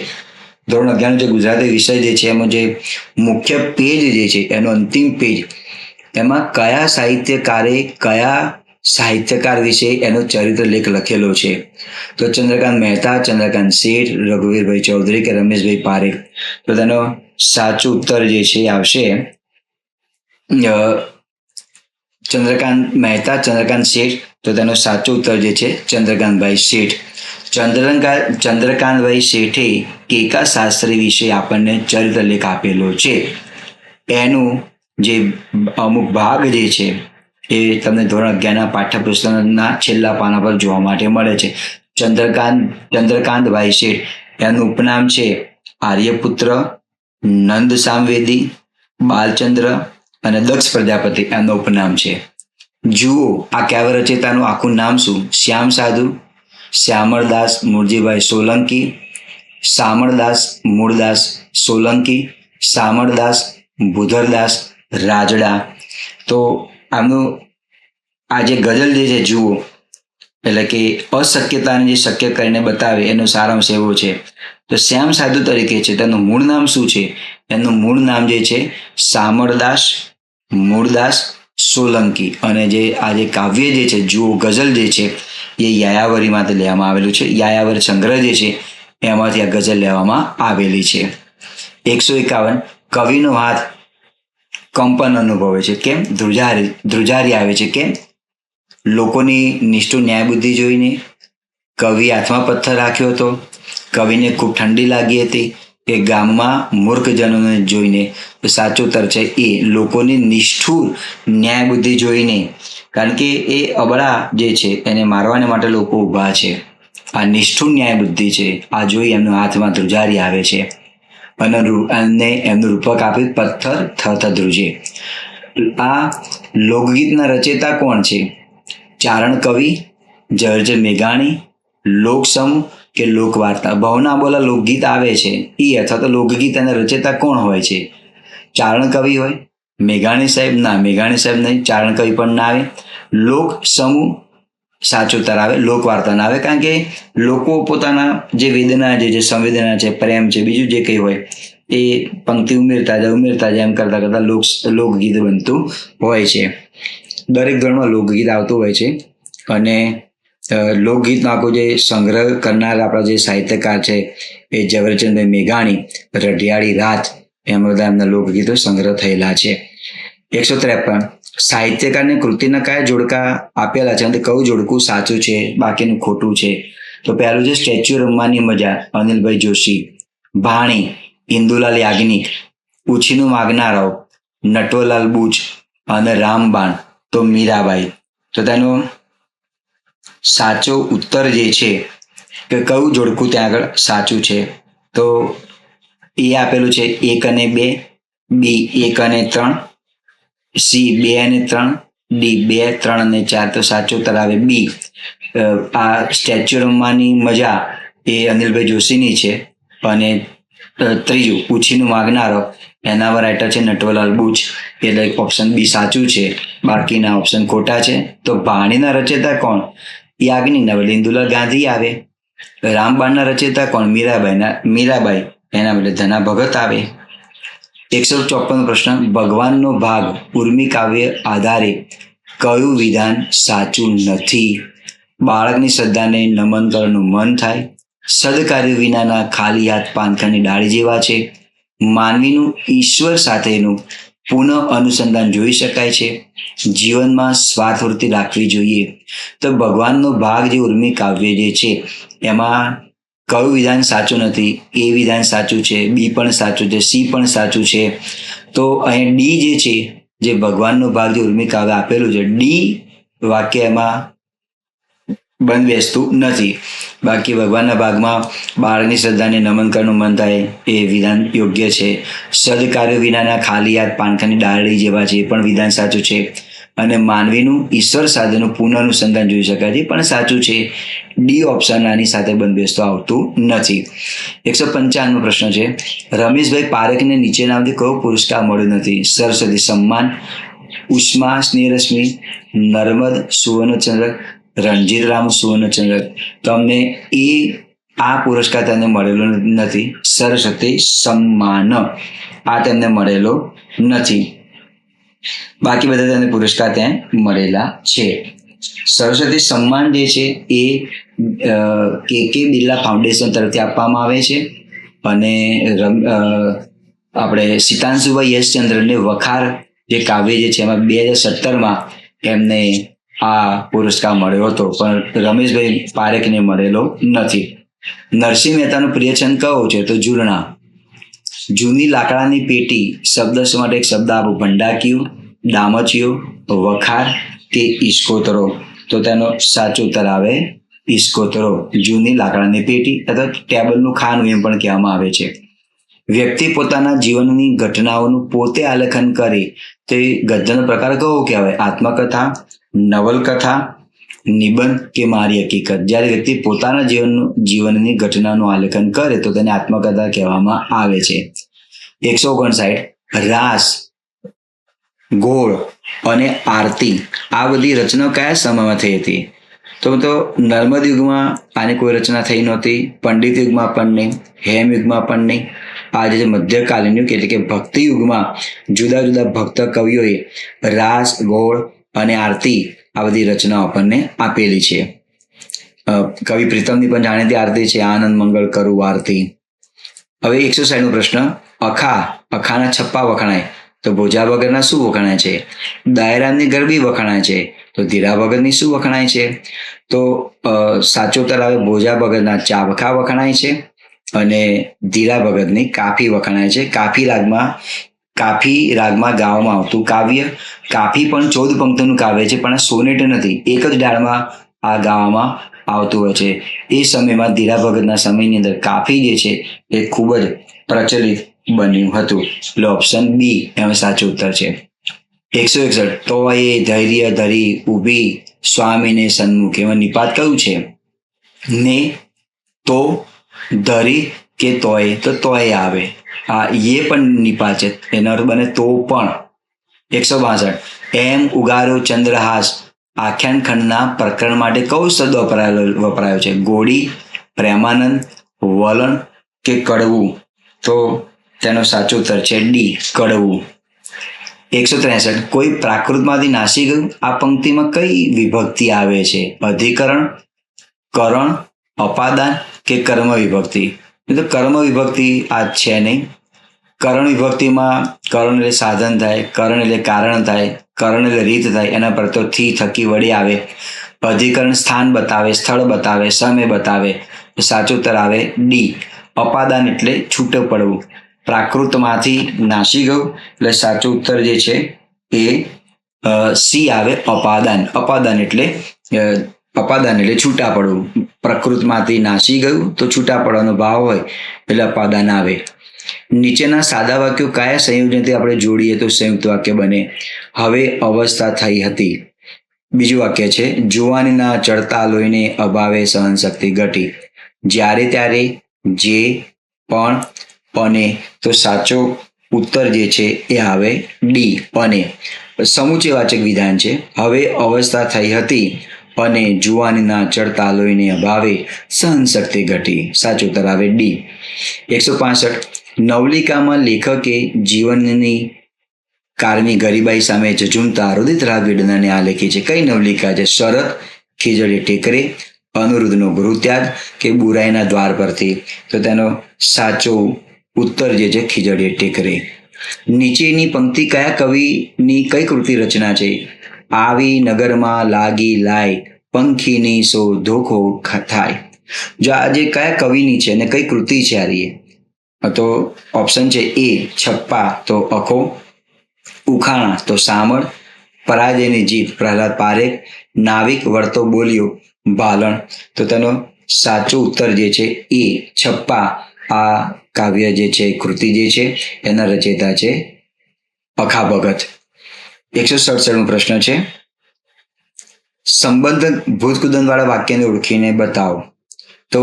ધોરણ 11 જે ગુજરાતી વિષય જે છે એમાં જે મુખ્ય પેજ જે છે એનો અંતિમ પેજ, એમાં કયા સાહિત્યકારે કયા સાહિત્યકાર વિશે એનો ચરિત્ર લેખ લખેલો છે? તો ચંદ્રકાંત મહેતા, ચંદ્રકાંત શેઠ, રઘુવીરભાઈ ચૌધરી કે રમેશભાઈ પારેખ? તો તેનો સાચો ઉત્તર જે છે આવશે ચંદ્રકાંત મહેતા, ચંદ્રકાંત શેઠ. તો તેનો સાચો ઉત્તર જે છે ચંદ્રકાંતભાઈ શેઠ. ચંદ્રકાંતભાઈ શેઠે કેકા શાસ્ત્રી વિશે આપણને ચરિત્ર લેખ આપેલો છે? એનું જે અમુક ભાગ જે છે એ તમને ધોરણ 11ના પાઠ્યપુસ્તકના છેલ્લા પાના પર જોવા માટે મળે છે. ચંદ્રકાંતભાઈ શેઠ, એનું ઉપનામ છે આર્યપુત્ર, નંદ સામવેદી, બાલચંદ્ર અને દક્ષ પ્રજાપતિ એમનું ઉપનામ છે. જુઓ આ કાવ્ય રચયિતાનું આખું નામ શું? શ્યામ સાધુ, શ્યામળદાસ મૂળજીભાઈ સોલંકી, શામળદાસ મૂળદાસ સોલંકી, શામળદાસ ભૂધરદાસ રાજડા? તો આમનું આ જે ગઝલ જે છે જુઓ, એટલે કે અશક્યતાને જે શક્ય કરીને બતાવે એનો સારાંશ એવો છે. તો શ્યામ સાધુ તરીકે છે, તેનું મૂળ નામ શું છે? એનું મૂળ નામ જે છે શામળદાસ મૂળદાસ સોલંકી. અને જે આ જે કાવ્ય જે છે જુઓ ગઝલ જે છે એ યાયાવરીમાંથી લેવામાં આવેલું છે. યાયાવરી સંગ્રહ જે છે એમાંથી આ ગઝલ લેવામાં આવેલી છે. 151 કવિનો હાથ કંપન અનુભવે છે, કેમ? ધ્રુજારી આવે છે, કેમ? લોકોની નિષ્ઠુર ન્યાય બુદ્ધિ જોઈને, કવિ હાથમાં પથ્થર રાખ્યો હતો, કવિને ખૂબ ઠંડી લાગી હતી, કે ગામમાં મૂર્ખજનોને જોઈને? તો સાચો ઉત્તર છે એ લોકોની નિષ્ઠુર ન્યાય બુદ્ધિ જોઈને, કારણ કે એ અબળા જે છે એને મારવાને માટે લોકો ઊભા છે. આ નિષ્ઠુર ન્યાય બુદ્ધિ છે, આ જોઈ એમના હાથમાં ધ્રુજારી આવે છે. અને એમનું રૂપક આપ્યું પથ્થર થ થ ધ્રુજે. આ લોકગીતના રચયિતા કોણ છે? ચારણ કવિ, ઝવેરચંદ મેઘાણી, લોકસમૂહ કે લોકવાર્તા? ભાવના બોલા લોકગીત આવે છે એ અથવા તો લોકગીત એના રચયિતા કોણ હોય છે? ચારણ કવિ હોય, મેઘાણી સાહેબ? ના, મેઘાણી સાહેબ નહીં, ચારણ કવિ પણ ના આવે. લોક સમૂહ સાચો ઉત્તર આવે, લોકવાર્તા ના આવે, કારણ કે લોકો પોતાના જે વેદના જે સંવેદના છે, પ્રેમ છે, બીજું જે કંઈ હોય એ પંક્તિ ઉમેરતા જાય એમ કરતા કરતા લોકગીત બનતું હોય છે. દરેક ધોરણમાં લોકગીત આવતું હોય છે. અને લોકગીતનો આખો જે સંગ્રહ કરનાર આપણા જે સાહિત્યકાર છે એ ઝવેરચંદભાઈ મેઘાણી, રઢિયાળી રાત, એમ બધા એમના લોકગીતો સંગ્રહ થયેલા છે. 153 સાહિત્યકારની કૃતિના કયા જોડકા આપેલા છે અને કયું જોડકું સાચું છે બાકીનું ખોટું છે? તો પહેલું છે સ્ટેચ્યુ રમવાની મજા, અનિલભાઈ જોશી. ભાણી, ઇન્દુલાલ યાજ્ઞિક. ઉછીનું માગનારાઓ, નટવરલાલ બુચ. અને રામબાણ, તો મીરાબાઈ. તો તેનો સાચો ઉત્તર જે છે કે કયું જોડકું ત્યાં આગળ સાચું છે? તો એ આપેલું છે 1 અને 2, બી 1 અને 3, સી 2 અને 3, ડી 2, 3 અને 4. તો સાચો ઉત્તર આવે બી. આ સ્ટેચ્યુ રમવાની મજા એ અનિલભાઈ જોશીની છે. અને ત્રીજું ઉછીનું માગનારો એના રાઇટર છે નટવરલાલ બુચ, એટલે ઓપ્શન બી સાચું છે, બાકીના ઓપ્શન ખોટા છે. તો ભાણીના રચયિતા કોણ? યાજ્ઞિકના બદલે ઇન્દુલાલ ગાંધી આવે. રામબાણના રચયિતા કોણ? મીરાબાઈ, એના બદલે ધના ભગત આવે. 154 પ્રશ્ન, ભગવાનનો ભાગ ઉર્મી કાવ્ય આધારે કયું વિધાન સાચું નથી? બાળકની શ્રદ્ધાને નમન કરવાનું મન થાય, સદકાર્ય વિનાના ખાલી હાથ પાનખાની ડાળી જેવા છે, માનવીનું ઈશ્વર સાથેનું પુનઃ અનુસંધાન જોઈ શકાય છે, જીવનમાં સ્વાર્થવૃત્તિ રાખવી જોઈએ. તો ભગવાનનો ભાગ જે ઉર્મી કાવ્ય જે છે એમાં કયું વિધાન સાચું નથી? એ વિધાન સાચું છે, બી પણ સાચું છે, સી પણ સાચું છે. તો અહીં ડી જે છે જે ભગવાનનો ભાગ જે ઉર્મી કાવ્ય આપેલું છે, ડી વાક્ય એમાં બંધ બેસતું નથી. બાકી ભગવાનના ભાગમાં બાળકની શ્રદ્ધાને નમન કરવાનું મન થાય એ વિધાન યોગ્ય છે. સદકાર્યો વિનાના ખાલી યાદ પાનખાની ડાળી જેવા છે એ પણ વિધાન સાચું છે. અને માનવીનું ઈશ્વર સાથેનું પુનઃઅનુસંધાન જોઈ શકાય છે પણ સાચું છે. ડી ઓપ્શન આની સાથે બંધ બેસતું આવતું નથી. 155 પ્રશ્ન છે, રમેશભાઈ પારેખને નીચેનામાંથી કયો પુરસ્કાર મળ્યો નથી? સરસ્વતી સન્માન, ઉષ્મા સ્નેહરશ્મિ, નર્મદ સુવર્ણચંદ્રક, રણજીતરામ સુવર્ણચંદ્રક. તમને આ પુરસ્કાર તેમને મળેલો નથી. સરસ્વતી સન્માન આ તેમને મળેલો નથી. બાકી બધા તેને પુરસ્કાર ત્યાં મળેલા છે. સરસ્વતી સન્માન જે છે એ કે બિરલા ફાઉન્ડેશન તરફથી આપવામાં આવે છે. અને આપણે સિતાંશુભાઈ યશચંદ્રને વખાર જે કાવ્ય જે છે એમાં 2017માં એમને આ પુરસ્કાર મળ્યો હતો, પણ રમેશભાઈ પારેખને મળેલો નથી. નરસિંહ મહેતાનો પ્રિય છંદ કયો છે? તો ઝૂલણા. જૂની લાકડાની પેટી શબ્દ માટે એક શબ્દ આપો. ભંડાકીયું, ડામચિયો, વખાર કે ઇસ્કોતરો. તો તેનો સાચો ઉત્તર આવે ઇસ્કોતરો. જૂની લાકડાની પેટી અથવા ટેબલનું ખાનું એમ પણ કહેવામાં આવે છે. વ્યક્તિ પોતાના જીવનની ઘટનાઓનું પોતે આલેખન કરે તો એ ગદ્યનો પ્રકાર કયો કહેવાય? આત્મકથા, નવલકથા, નિબંધ કે મારી હકીકત. જ્યારે વ્યક્તિ પોતાના જીવનની ઘટનાનું આલેખન કરે તો તેને આત્મકથા કહેવામાં આવે છે. 159 રાસ, ગોળ અને આરતી આ બધી રચનાઓ કયા સમયમાં થઈ હતી? તો નર્મદ યુગમાં આની કોઈ રચના થઈ નહોતી. પંડિત યુગમાં પણ નહીં, હેમ યુગમાં પણ નહીં. આ જે મધ્યકાલીન યુગ એટલે કે ભક્તિ યુગમાં જુદા જુદા ભક્ત કવિઓએ રાસ, ગોળ અને આરતી આ બધી રચનાઓ આપણને આપેલી છે. કવિ પ્રીતમની પણ જાણીતી આરતી છે, આનંદ મંગળ કરું આરતી. હવે 160 પ્રશ્ન, અખાના છપ્પા વખણાય તો ભોજા વગરના શું વખણાય છે? દાયરામની ગરબી વખણાય છે તો ધીરા વગરની શું વખણાય છે? તો સાચો ઉત્તર આવે ભોજા વગરના ચાબખા વખણાય છે અને ધીરા વગરની કાફી વખણાય છે. કાફી રાગમાં ગાવામાં આવતું કાવ્ય. કાફી પણ 14 પંક્તિનું કાવ્ય છે પણ આ સોનેટ નથી, એક જ ડાળમાં આ ગાવામાં આવતું હોય છે. એ સમયમાં ધીરા ભગતના સમયની અંદર કાફી જે છે એ ખૂબ જ પ્રચલિત બન્યું હતું. એટલે ઓપ્શન બી એમાં સાચો ઉત્તર છે. 161 તોય ધૈર્ય ધરી ઊભી સ્વામીને સન્મુખ. એમાં નિપાત કયું છે? ને, તો, ધરી કે તોય? તો તોય આવે. હા, એ પણ નિપાત છે, એનો અર્થ બને તો પણ. 162 એમ ઉગાર્યો ચંદ્રહાસ આખ્યાન ખંડના પ્રકરણ માટે કયો શબ્દ વપરાયો છે? ગોળી, પ્રેમાનંદ, વલણ કે કડવું? તો તેનો સાચો ઉત્તર છે ડી, કડવું. 163 કોઈ પ્રાકૃતમાંથી નાસી ગયું. આ પંક્તિમાં કઈ વિભક્તિ આવે છે? અધિકરણ, કરણ, અપાદાન કે કર્મ વિભક્તિ? તો કર્મ વિભક્તિ આ છે નહીં. કરણ વિભક્તિમાં કરણ એટલે સાધન થાય, કરણ એટલે કારણ થાય, કરણ એટલે રીત થાય, એના પર તો થી થકી વળી આવે. અધિકરણ સ્થાન બતાવે, સ્થળ બતાવે, સમય બતાવે. સાચો ઉત્તર આવે ડી, અપાદાન એટલે છૂટું પડવું. પ્રાકૃતમાંથી નાસી ગયું એટલે સાચો ઉત્તર જે છે એ સી આવે, અપાદાન. અપાદાન એટલે છૂટા પડવું. પ્રકૃતમાંથી નાસી ગયું તો છૂટા પડવાનો ભાવ હોય એટલે અપાદાન આવે. નીચેના સાદા વાક્યો કયા સંયોજનથી આપણે જોડીએ તો સંયુક્ત વાક્ય બને? હવે અવસ્થા થઈ હતી. બીજું વાક્ય છે જુવાનીના ચડતા લોહીને અભાવે સહનશક્તિ ઘટી. જ્યારે ત્યારે, જે, પણ, અને. તો સાચો ઉત્તર જે છે એ આવે ડી, અને. સમુચયવાચક વિધાન છે. હવે અવસ્થા થઈ હતી અને જુવાનીના ચડતા લોહીને અભાવે સહનશક્તિ ઘટી. સાચો ઉત્તર આવે ડી. 165 નવલિકામાં લેખકે જીવનની કારમી ગરીબાઈ સામે ઝઝૂમતા રુદિત રાગ વેદનાને આલેખી છે. કઈ નવલિકા છે? શરત, ખીજડી ટેકરે, અનુરુદ્ધનો ગૃહત્યાગ કે બુરાઈના દ્વાર પરથી? તો તેનો સાચો ઉત્તર જે છે ખીજડી ટેકરે. નીચેની પંક્તિ કયા કવિની કઈ કૃતિ રચના છે? આવી નગરમાં લાગી લાય પંખીની સો ધોખો થાય. જો આજે કયા કવિની છે અને કઈ કૃતિ છે આ? તો ઓપ્શન છે એ છપ્પા તો અખો, ઉખાણા તો સામળ, પરાજયની જીત પ્રહલાદ પારેખ, નાવિક વળતો બોલ્યો ભાલણ. તો તેનો સાચો ઉત્તર જે છે એ છપ્પા આ કાવ્ય જે છે કૃતિ જે છે એના રચયિતા છે અખા ભગત. 167મો પ્રશ્ન છે, સંબંધ ભૂતકુદન વાળા વાક્યને ઓળખીને બતાવો. તો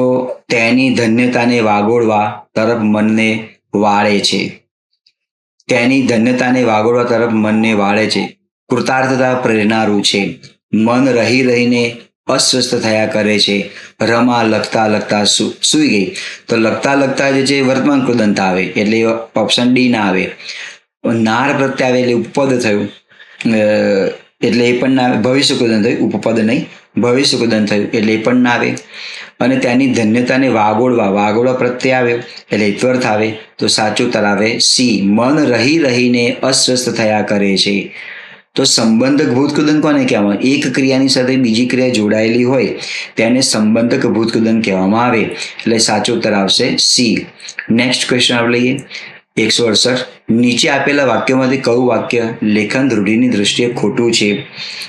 તેની ધન્યતાને વાગોળવા તરફ મનને વાળે છે. તેની ધન્યતાને વાગોળવા તરફ મનને વાળે છે. કૃતાર્થતા પ્રેરણારું છે. મન રહી રહીને અસ્વસ્થ થયા કરે છે. રમા લખતા લખતા સૂઈ ગઈ. તો લખતા લખતા જે છે વર્તમાન કૃદંત આવે એટલે ઓપ્શન ડી ના આવે. નાર પ્રત્યે આવે એટલે ઉપપદ થયું એટલે એ પણ ના આવે. ભવિષ્ય કૃદંત થયું, ઉપપદ નહીં, ભવિષ્ય કૃદંત થયું એટલે એ પણ ના આવે. અને તેની ધન્યતાને વાગોળવા પ્રત્યે આવ્યો એટલે ઇત્વર્થ આવે. તો સાચું ઉત્તર આવે સી, મન રહી રહીને અસ્વસ્થ થયા કરે છે. તો સંબંધક ભૂતકૃદન કોને કહેવામાં? એક ક્રિયાની સાથે બીજી ક્રિયા જોડાયેલી હોય તેને સંબંધક ભૂતકૃદન કહેવામાં આવે. એટલે સાચો ઉત્તર આવશે સી. નેક્સ્ટ ક્વેશ્ચન આપણે લઈએ 168. નીચે આપેલા વાક્યોમાંથી કયું વાક્ય લેખન રૂઢિની દ્રષ્ટિએ ખોટું છે?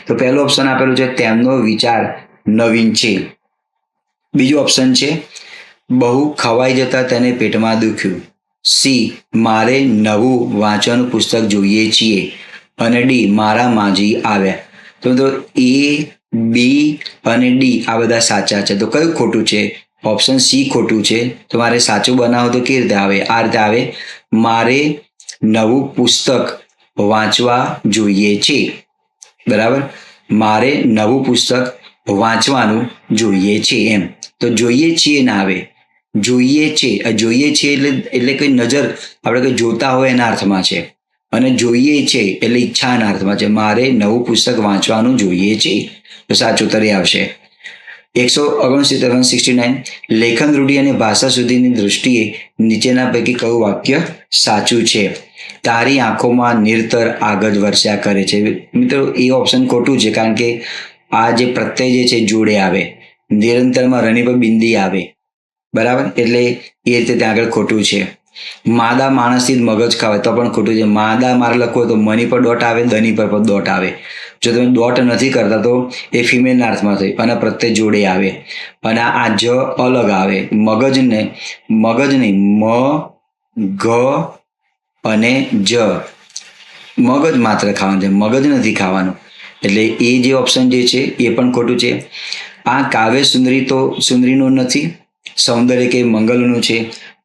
તો પહેલું ઓપ્શન આપેલું છે તેમનો વિચાર નવીન છે. બીજું ઓપ્શન છે બહુ ખવાઈ જતા તેને પેટમાં દુખ્યું. સી, મારે નવું વાંચવાનું પુસ્તક જોઈએ છીએ. અને ડી, મારા માજી આવ્યા. તો એ, બી અને ડી આ બધા સાચા છે. તો કયું ખોટું છે? ઓપ્શન સી ખોટું છે. તો મારે સાચું બનાવો તો કેવી રીતે આવે? આ રીતે આવે, મારે નવું પુસ્તક વાંચવા જોઈએ છે. બરાબર, મારે નવું પુસ્તક વાંચવાનું જોઈએ છે એમ. તો જોઈએ છીએ ના આવે, જોઈએ છે. જોઈએ છે એટલે કઈ નજર આપણે કઈ જોતા હોય એના અર્થમાં છે. અને જોઈએ છે એટલે ઈચ્છાના અર્થમાં છે. મારે નવું પુસ્તક વાંચવાનું જોઈએ છે. તો સાચું ઉત્તર આવશે 169. લેખન રૂઢિ અને ભાષા સુધીની દૃષ્ટિએ નીચેના પૈકી કયું વાક્ય સાચું છે? તારી આંખોમાં નિરંતર આગળ વર્ષ્યા કરે છે. મિત્રો એ ઓપ્શન ખોટું છે, કારણ કે આ જે પ્રત્યય જે છે જોડે આવે. નિરંતરમાં રણી પર બિંદી આવે. બરાબર, એટલે એ રીતે ત્યાં આગળ ખોટું છે. માદા માણસથી જ મગજ ખાવાય તો પણ ખોટું છે. માદા મારે લખવો તો મની પર ડોટ આવે, દની પર પણ ડોટ આવે. જો તમે ડોટ નથી કરતા તો એ ફિમેલના અર્થમાં થઈ અને પ્રત્યય જોડે આવે. અને આ જ અલગ આવે. મગજ નહીં, મ, ગ અને જ. મગજ માત્ર ખાવાનું છે, મગજ નથી ખાવાનું. એટલે એ જે ઓપ્શન જે છે એ પણ ખોટું છે. આ કાવ્ય સુંદરીનું નથી, સૌંદર્ય કે મંગલનું છે.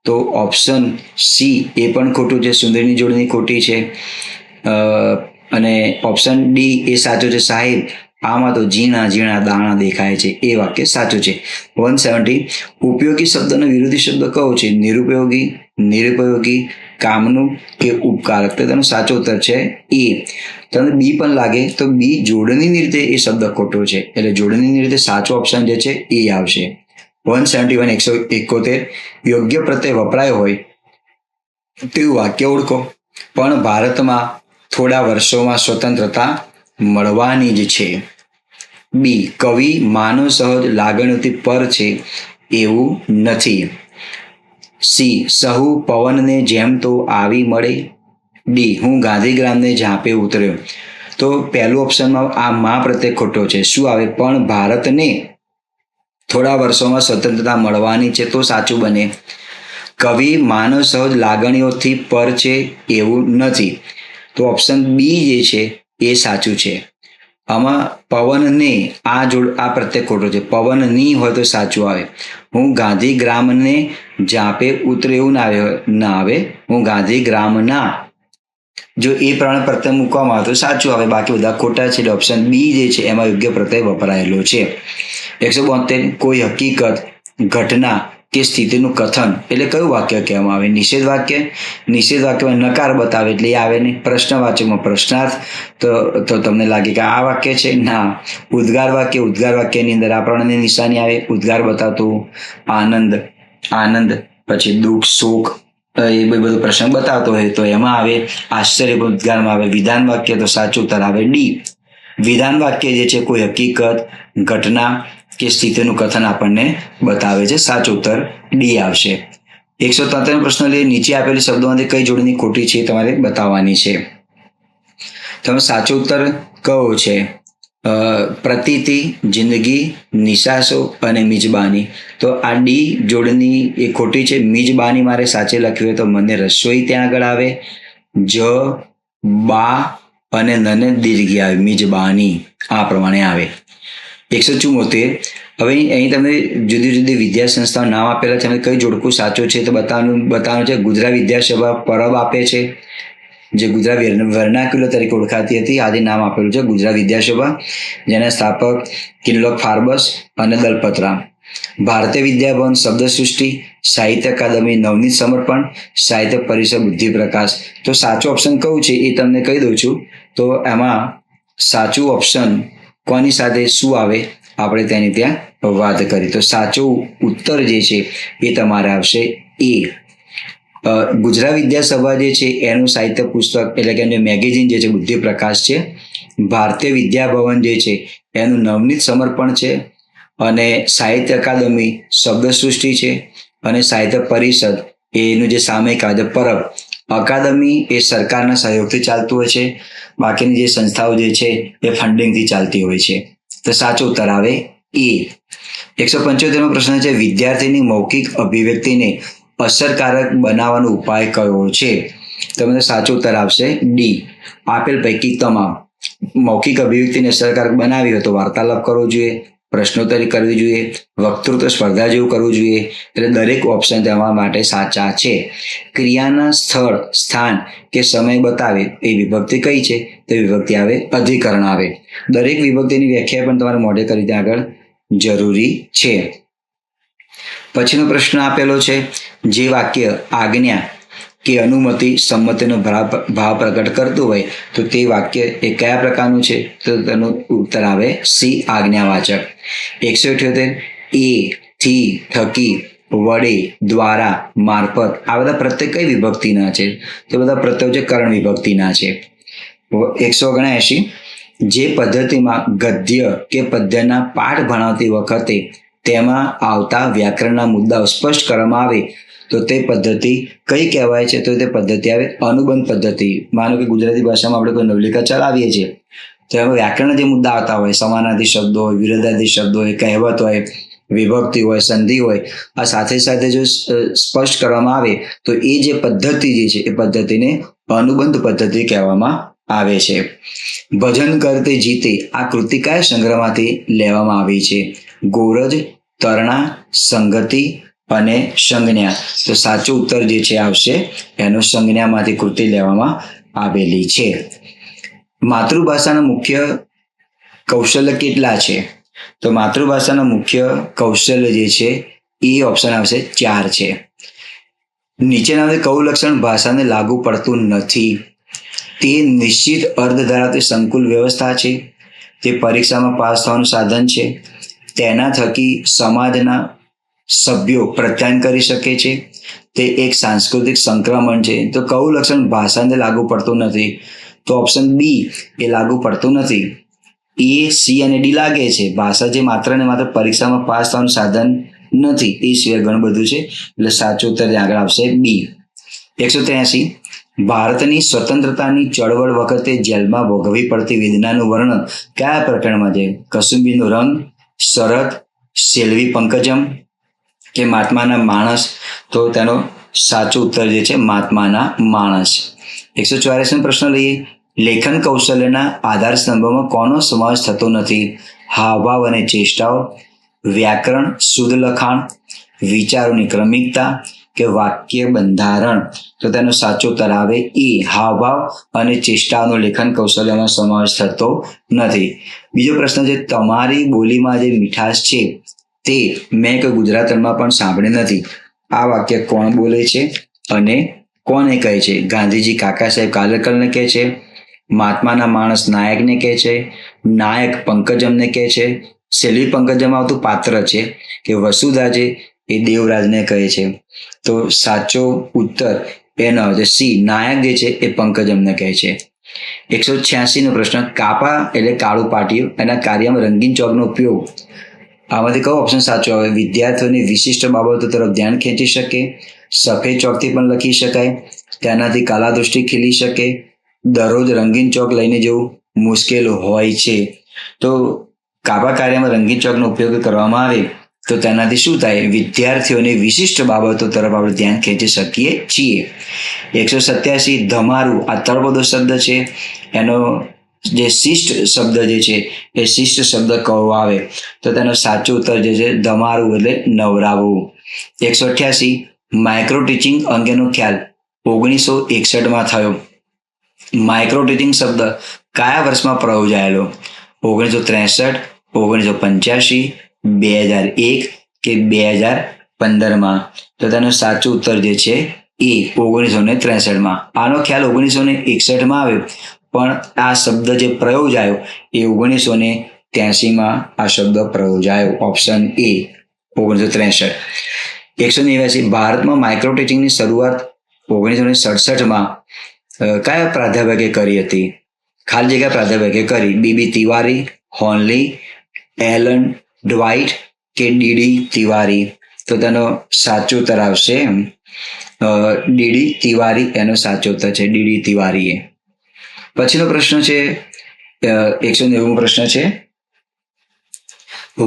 તો ઓપ્શન સી એ પણ ખોટું છે. સુંદરીની જોડણી ખોટી છે. અને ઓપ્શન ડી એ સાચું છે. સાહેબ, આમાં તો ઝીણા ઝીણા દાણા દેખાય છે. એ વાક્ય સાચું છે. 170. ઉપયોગી શબ્દનો વિરોધી શબ્દ કયો છે? નિરુપયોગી, નિરુપયોગી, કામનું કે ઉપકારક? તો તેનો સાચો ઉત્તર છે એ. તમને બી પણ લાગે તો બી જોડણીની રીતે એ શબ્દ ખોટો છે. એટલે જોડણીની રીતે સાચો ઓપ્શન જે છે એ આવશે. 171. 171. યોગ્ય પ્રત્યય વપરાયો હોય તેવું વાક્ય ઓળખો. પણ ભારતમાં થોડા વર્ષોમાં સ્વતંત્રતા મળવાની જ છે. બી, કવિ માનવ સહજ લાગણીઓથી પર છે એવું નથી. સી, સહુ પવનને જેમ તો આવી મળે. ડી, હું ગાંધીગ્રામને ઝાંપે ઉતર્યો. તો પહેલું ઓપ્શનમાં આ મા પ્રત્યે ખોટો છે. શું આવે? પણ ભારતને થોડા વર્ષોમાં સ્વતંત્રતા મળવાની છે તો સાચું બને. કવિ માનવ સહજ લાગણીઓથી પર છે એવું નથી. તો ઓપ્શન બી જે છે એ સાચું છે. આમાં પવનને આ પ્રત્યે ખોટો છે. પવનની હોય તો સાચું આવે. હું ગાંધીગ્રામને ઝાંપે ઉતરે એવું ના આવે. હું ગાંધીગ્રામના, જો એ પ્રમાણે પ્રત્યય મૂકવામાં આવે તો સાચું આવે. બાકી બધા ખોટા છે. એટલે ઓપ્શન બી જે છે એમાં યોગ્ય પ્રત્યય વપરાયેલો છે. 172. કોઈ હકીકત, ઘટના કે સ્થિતિનું કથન એટલે કયું વાક્ય કહેવામાં આવે? નિષેધ વાક્ય. નિષેધ વાક્યમાં નકાર બતાવે એટલે એ આવે નહીં. પ્રશ્નવાચકમાં પ્રશ્નાર્થ. તો તમને લાગે કે આ વાક્ય છે? ના. ઉદ્ગાર વાક્ય. ઉદ્ગાર વાક્યની અંદર આ પ્રમાણેની નિશાની આવે. ઉદ્ગાર બતાવતું આનંદ, પછી દુઃખ, સુખ, એ બધો પ્રસંગ બતાવતો હોય તો એમાં આવે. આશ્ચર્ય ઉદ્ગારમાં આવે. વિધાન વાક્ય તો સાચું ઉત્તર આવે ડી. વિધાન વાક્ય જે છે કોઈ હકીકત, ઘટના કે સ્થિતિનું કથન આપણને બતાવે છે. સાચું ઉત્તર ડી આવશે. 173 પ્રશ્ન લઈએ. નીચે આપેલી શબ્દોમાંથી કઈ જોડણી ખોટી છે તમારે બતાવવાની છે. તમે સાચો ઉત્તર કયો છે? પ્રતીતિ, જિંદગી, નિશાસો અને મિજબાની. તો આ ડી જોડણી એ ખોટી છે. મિજબાની મારે સાચે લખ્યું હોય તો મને રસોઈ ત્યાં આગળ આવે, જ બા અને નને દીર્ઘી આવે, મિજબાની આ પ્રમાણે આવે. 174. હવે અહીં તમને જુદી જુદી વિદ્યા સંસ્થાઓ નામ આપેલા છે. કઈ જોડકું સાચું છે તો બતાવવાનું છે. ગુજરાત વિદ્યાસભા પરબ આપે છે, જે ગુજરાત વર્નાક્યુલર તરીકે ઓળખાતી હતી, આદિ નામ આપેલું છે ગુજરાત વિદ્યાસભા, જેના સ્થાપક કિનલોક ફાર્બસ અને દલપતરામ. ભારતીય વિદ્યાભવન, શબ્દ સૃષ્ટિ, સાહિત્ય અકાદમી, નવનીત સમર્પણ, સાહિત્ય પરિષદ, બુદ્ધિ પ્રકાશ. તો સાચું ઓપ્શન કયું છે એ તમને કહી દઉં છું. તો એમાં સાચું ઓપ્શન કોની સાથે શું આવે આપણે તેની ત્યાં વાત કરી. તો સાચો ઉત્તર જે છે એ તમારે આવશે એ. ગુજરાત વિદ્યાસભા જે છે એનું સાહિત્ય પુસ્તક એટલે કે એનું મેગેઝિન જે છે બુદ્ધિ પ્રકાશ છે. ભારતીય વિદ્યાભવન જે છે એનું નવનીત સમર્પણ છે, અને સાહિત્ય અકાદમી શબ્દ સૃષ્ટિ છે, અને સાહિત્ય પરિષદ એનું જે સામયિક આજે પરબ. અકાદમી એ સરકારના સહયોગથી ચાલતું હોય છે, બાકીની જે સંસ્થાઓ જે છે એ ફંડિંગથી ચાલતી હોય છે. તો સાચો ઉત્તર આવે એ. 175 પ્રશ્ન છે, વિદ્યાર્થીની મૌખિક અભિવ્યક્તિને અસરકારક બનાવવાનો ઉપાય કયો છે? તમને સાચો ઉત્તર આવશે ડી, આપેલ પૈકી તમામ. મૌખિક અભિવ્યક્તિને અસરકારક બનાવી હોય તો વાર્તાલાપ કરવો જોઈએ, પ્રશ્નોત્તરી કરવી જોઈએ, વક્તૃત્વ સ્પર્ધા જેવું કરવું જોઈએ. એટલે દરેક ઓપ્શન તમારા માટે સાચા છે. ક્રિયાના સ્થળ, સ્થાન કે સમય બતાવે એ વિભક્તિ કઈ છે? તો વિભક્તિ આવે અધિકરણ આવે. દરેક વિભક્તિની વ્યાખ્યા પણ તમારે મોઢે કરી ત્યાં આગળ જરૂરી છે. પછીનો પ્રશ્ન આપેલો છે, જે વાક્ય આજ્ઞા કે અનુમતિ, સંમતિનો ભાવ પ્રગટ કરતું હોય તો તે વાક્ય એ કયા પ્રકારનું છે? તો તેનું ઉત્તર આવે સી, આજ્ઞાવાચક. 178. એ, થી, થકી, વડે, દ્વારા, મારફત આ બધા પ્રત્યય કઈ વિભક્તિના છે? તો બધા પ્રત્યયો છે કરણ વિભક્તિના છે. 179. જે પદ્ધતિમાં ગદ્ય કે પદ્યના પાઠ ભણાવતી વખતે તેમાં આવતા વ્યાકરણના મુદ્દાઓ સ્પષ્ટ કરવામાં આવે તો તે પદ્ધતિ કઈ કહેવાય છે? તો તે પદ્ધતિ આવે અનુબંધ પદ્ધતિ. માનો કે ગુજરાતી ભાષામાં આપણે કોઈ નવલિકા ચલાવીએ છીએ તો એમાં વ્યાકરણ જે મુદ્દા આવતા હોય, સમાનાર્થી શબ્દો હોય, વિરોધાર્થી શબ્દો હોય, કહેવત હોય, વિભક્તિ હોય, સંધિ હોય, આ સાથે સાથે જો સ્પષ્ટ કરવામાં આવે તો એ જે પદ્ધતિ જે છે એ પદ્ધતિને અનુબંધ પદ્ધતિ કહેવામાં આવે છે. ભજન કરતે જીતે આ કૃતિ કયા સંગ્રહમાંથી લેવામાં આવી છે? ગોરજ, તરણા, સંગતિ અને સંજ્ઞા. તો સાચો ઉત્તર જે છે આવશે એનો સંજ્ઞામાંથી કૃતિ લેવામાં આવેલી છે. માતૃભાષાના મુખ્ય કૌશલ્ય કેટલા છે? તો માતૃભાષાના મુખ્ય કૌશલ્ય જે છે એ ઓપ્શન આવશે 4 છે. નીચેના કયું લક્ષણ ભાષાને લાગુ પડતું નથી? તે નિશ્ચિત અર્થ ધરાવતી સંકુલ વ્યવસ્થા છે, તે પરીક્ષામાં પાસ થવાનું સાધન છે, તેના થકી સમાજના સભ્યો પ્રત્યાયન કરી શકે છે, તે એક સાંસ્કૃતિક સંક્રમણ છે. તો કયું લક્ષણ ભાષાને લાગુ પડતું નથી? તો ઓપ્શન બી એ લાગુ પડતું નથી. એ, સી અને ડી લાગે છે. ભાષા જે માત્ર ને માત્ર પરીક્ષામાં પાસ થવાનું સાધન નથી, એ સિવાય ઘણું બધું છે. એટલે સાચો ઉત્તર આગળ આવશે બી. 183. ભારતની સ્વતંત્રતાની ચળવળ વખતે જેલમાં ભોગવવી પડતી વેદનાનું વર્ણન કયા પ્રકરણમાં છે? કસુંબીનો રંગ, શરત, સેલ્વી પંકજમ કે મહાત્માના માણસ. તો તેનો સાચો ઉત્તર જે છે મહાત્માના માણસ. 184 પ્રશ્ન લઈએ, લેખન કૌશલ્યના આધાર સ્તંભોમાં કોનો સમાવેશ થતો નથી? હાવભાવ અને ચેષ્ટાઓ, વ્યાકરણ, શુદ્ધ લખાણ, વિચારોની ક્રમિકતા કે વાક્ય બંધારણ. તો તેનો સાચો ઉત્તર આવે એ, હાવભાવ અને ચેષ્ટાઓનો લેખન કૌશલ્યમાં સમાવેશ થતો નથી. બીજો પ્રશ્ન છે, તમારી બોલીમાં જે મીઠાશ છે તે મેં કોઈ ગુજરાતમાં પણ સાંભળી નથી. આ વાક્ય કોણ બોલે છે અને કોને કહે છે? ગાંધીજી કાકા સાહેબ કાલેલકરને કહે છે, મહાત્માના માણસ નાયકને કહે છે, નાયક પંકજમને કહે છે, સેલ્વી પંકજમ આવતું પાત્ર છે કે વસુધા છે એ દેવરાજને કહે છે? તો સાચો ઉત્તર એનો આવશે સી, નાયક જે છે એ પંકજમને કહે છે. 186 પ્રશ્ન, કાપા એટલે કાળું પાટિયું, એના કાર્યમાં રંગીન ચોકનો ઉપયોગ. આમાંથી કયો ઓપ્શન સાચો આવે? વિદ્યાર્થીઓની વિશિષ્ટ બાબતો તરફ ધ્યાન ખેંચી શકે, સફેદ ચોકથી પણ લખી શકાય, તેનાથી કલા દૃષ્ટિ ખીલી શકે, દરરોજ રંગીન ચોક લઈને જવું મુશ્કેલ હોય છે. તો કાપા કાર્યમાં રંગીન ચોકનો ઉપયોગ કરવામાં આવે તો તેનાથી શું થાય? વિદ્યાર્થીઓની વિશિષ્ટ બાબતો તરફ આપણે ધ્યાન ખેંચી શકીએ છીએ. 187 ધમારું, આ તળપદો શબ્દ છે, એનો જે શિષ્ટ શબ્દ જે છે એ શિષ્ટ શબ્દ કયો આવે? તો તેનો સાચો ઉત્તર જે છે ધમારું એટલે નવરાવું. 188 માઇક્રો ટીચિંગ અંગેનો ખ્યાલ 1961માં થયો. માઇક્રો ટીચિંગ શબ્દ કયા વર્ષમાં પ્રયોજાયેલો? 1963, 1985, 2001 કે 2015માં? તો તેનો સાચો ઉત્તર જે છે એ 1963માં. આનો ખ્યાલ 1961માં આવ્યો, પણ આ શબ્દ જે પ્રયોજાયો એ 1983માં આ શબ્દ પ્રયોજાયો. Option A 1963. 189 ભારતમાં માઇક્રો ટીચિંગની શરૂઆત 1967માં કયા પ્રાધ્યાપકે કરી હતી? ખાલી જગ્યા પ્રાધ્યાપકે કરી. બીબી તિવારી, હોનલી, એલન ડ્વાઇટ કે ડીડી તિવારી? તો તેનો સાચો ઉત્તર આવશે ડીડી તિવારી. એનો સાચો ઉત્તર છે ડીડી તિવારીએ. પછીનો પ્રશ્ન છે 190મો પ્રશ્ન છે,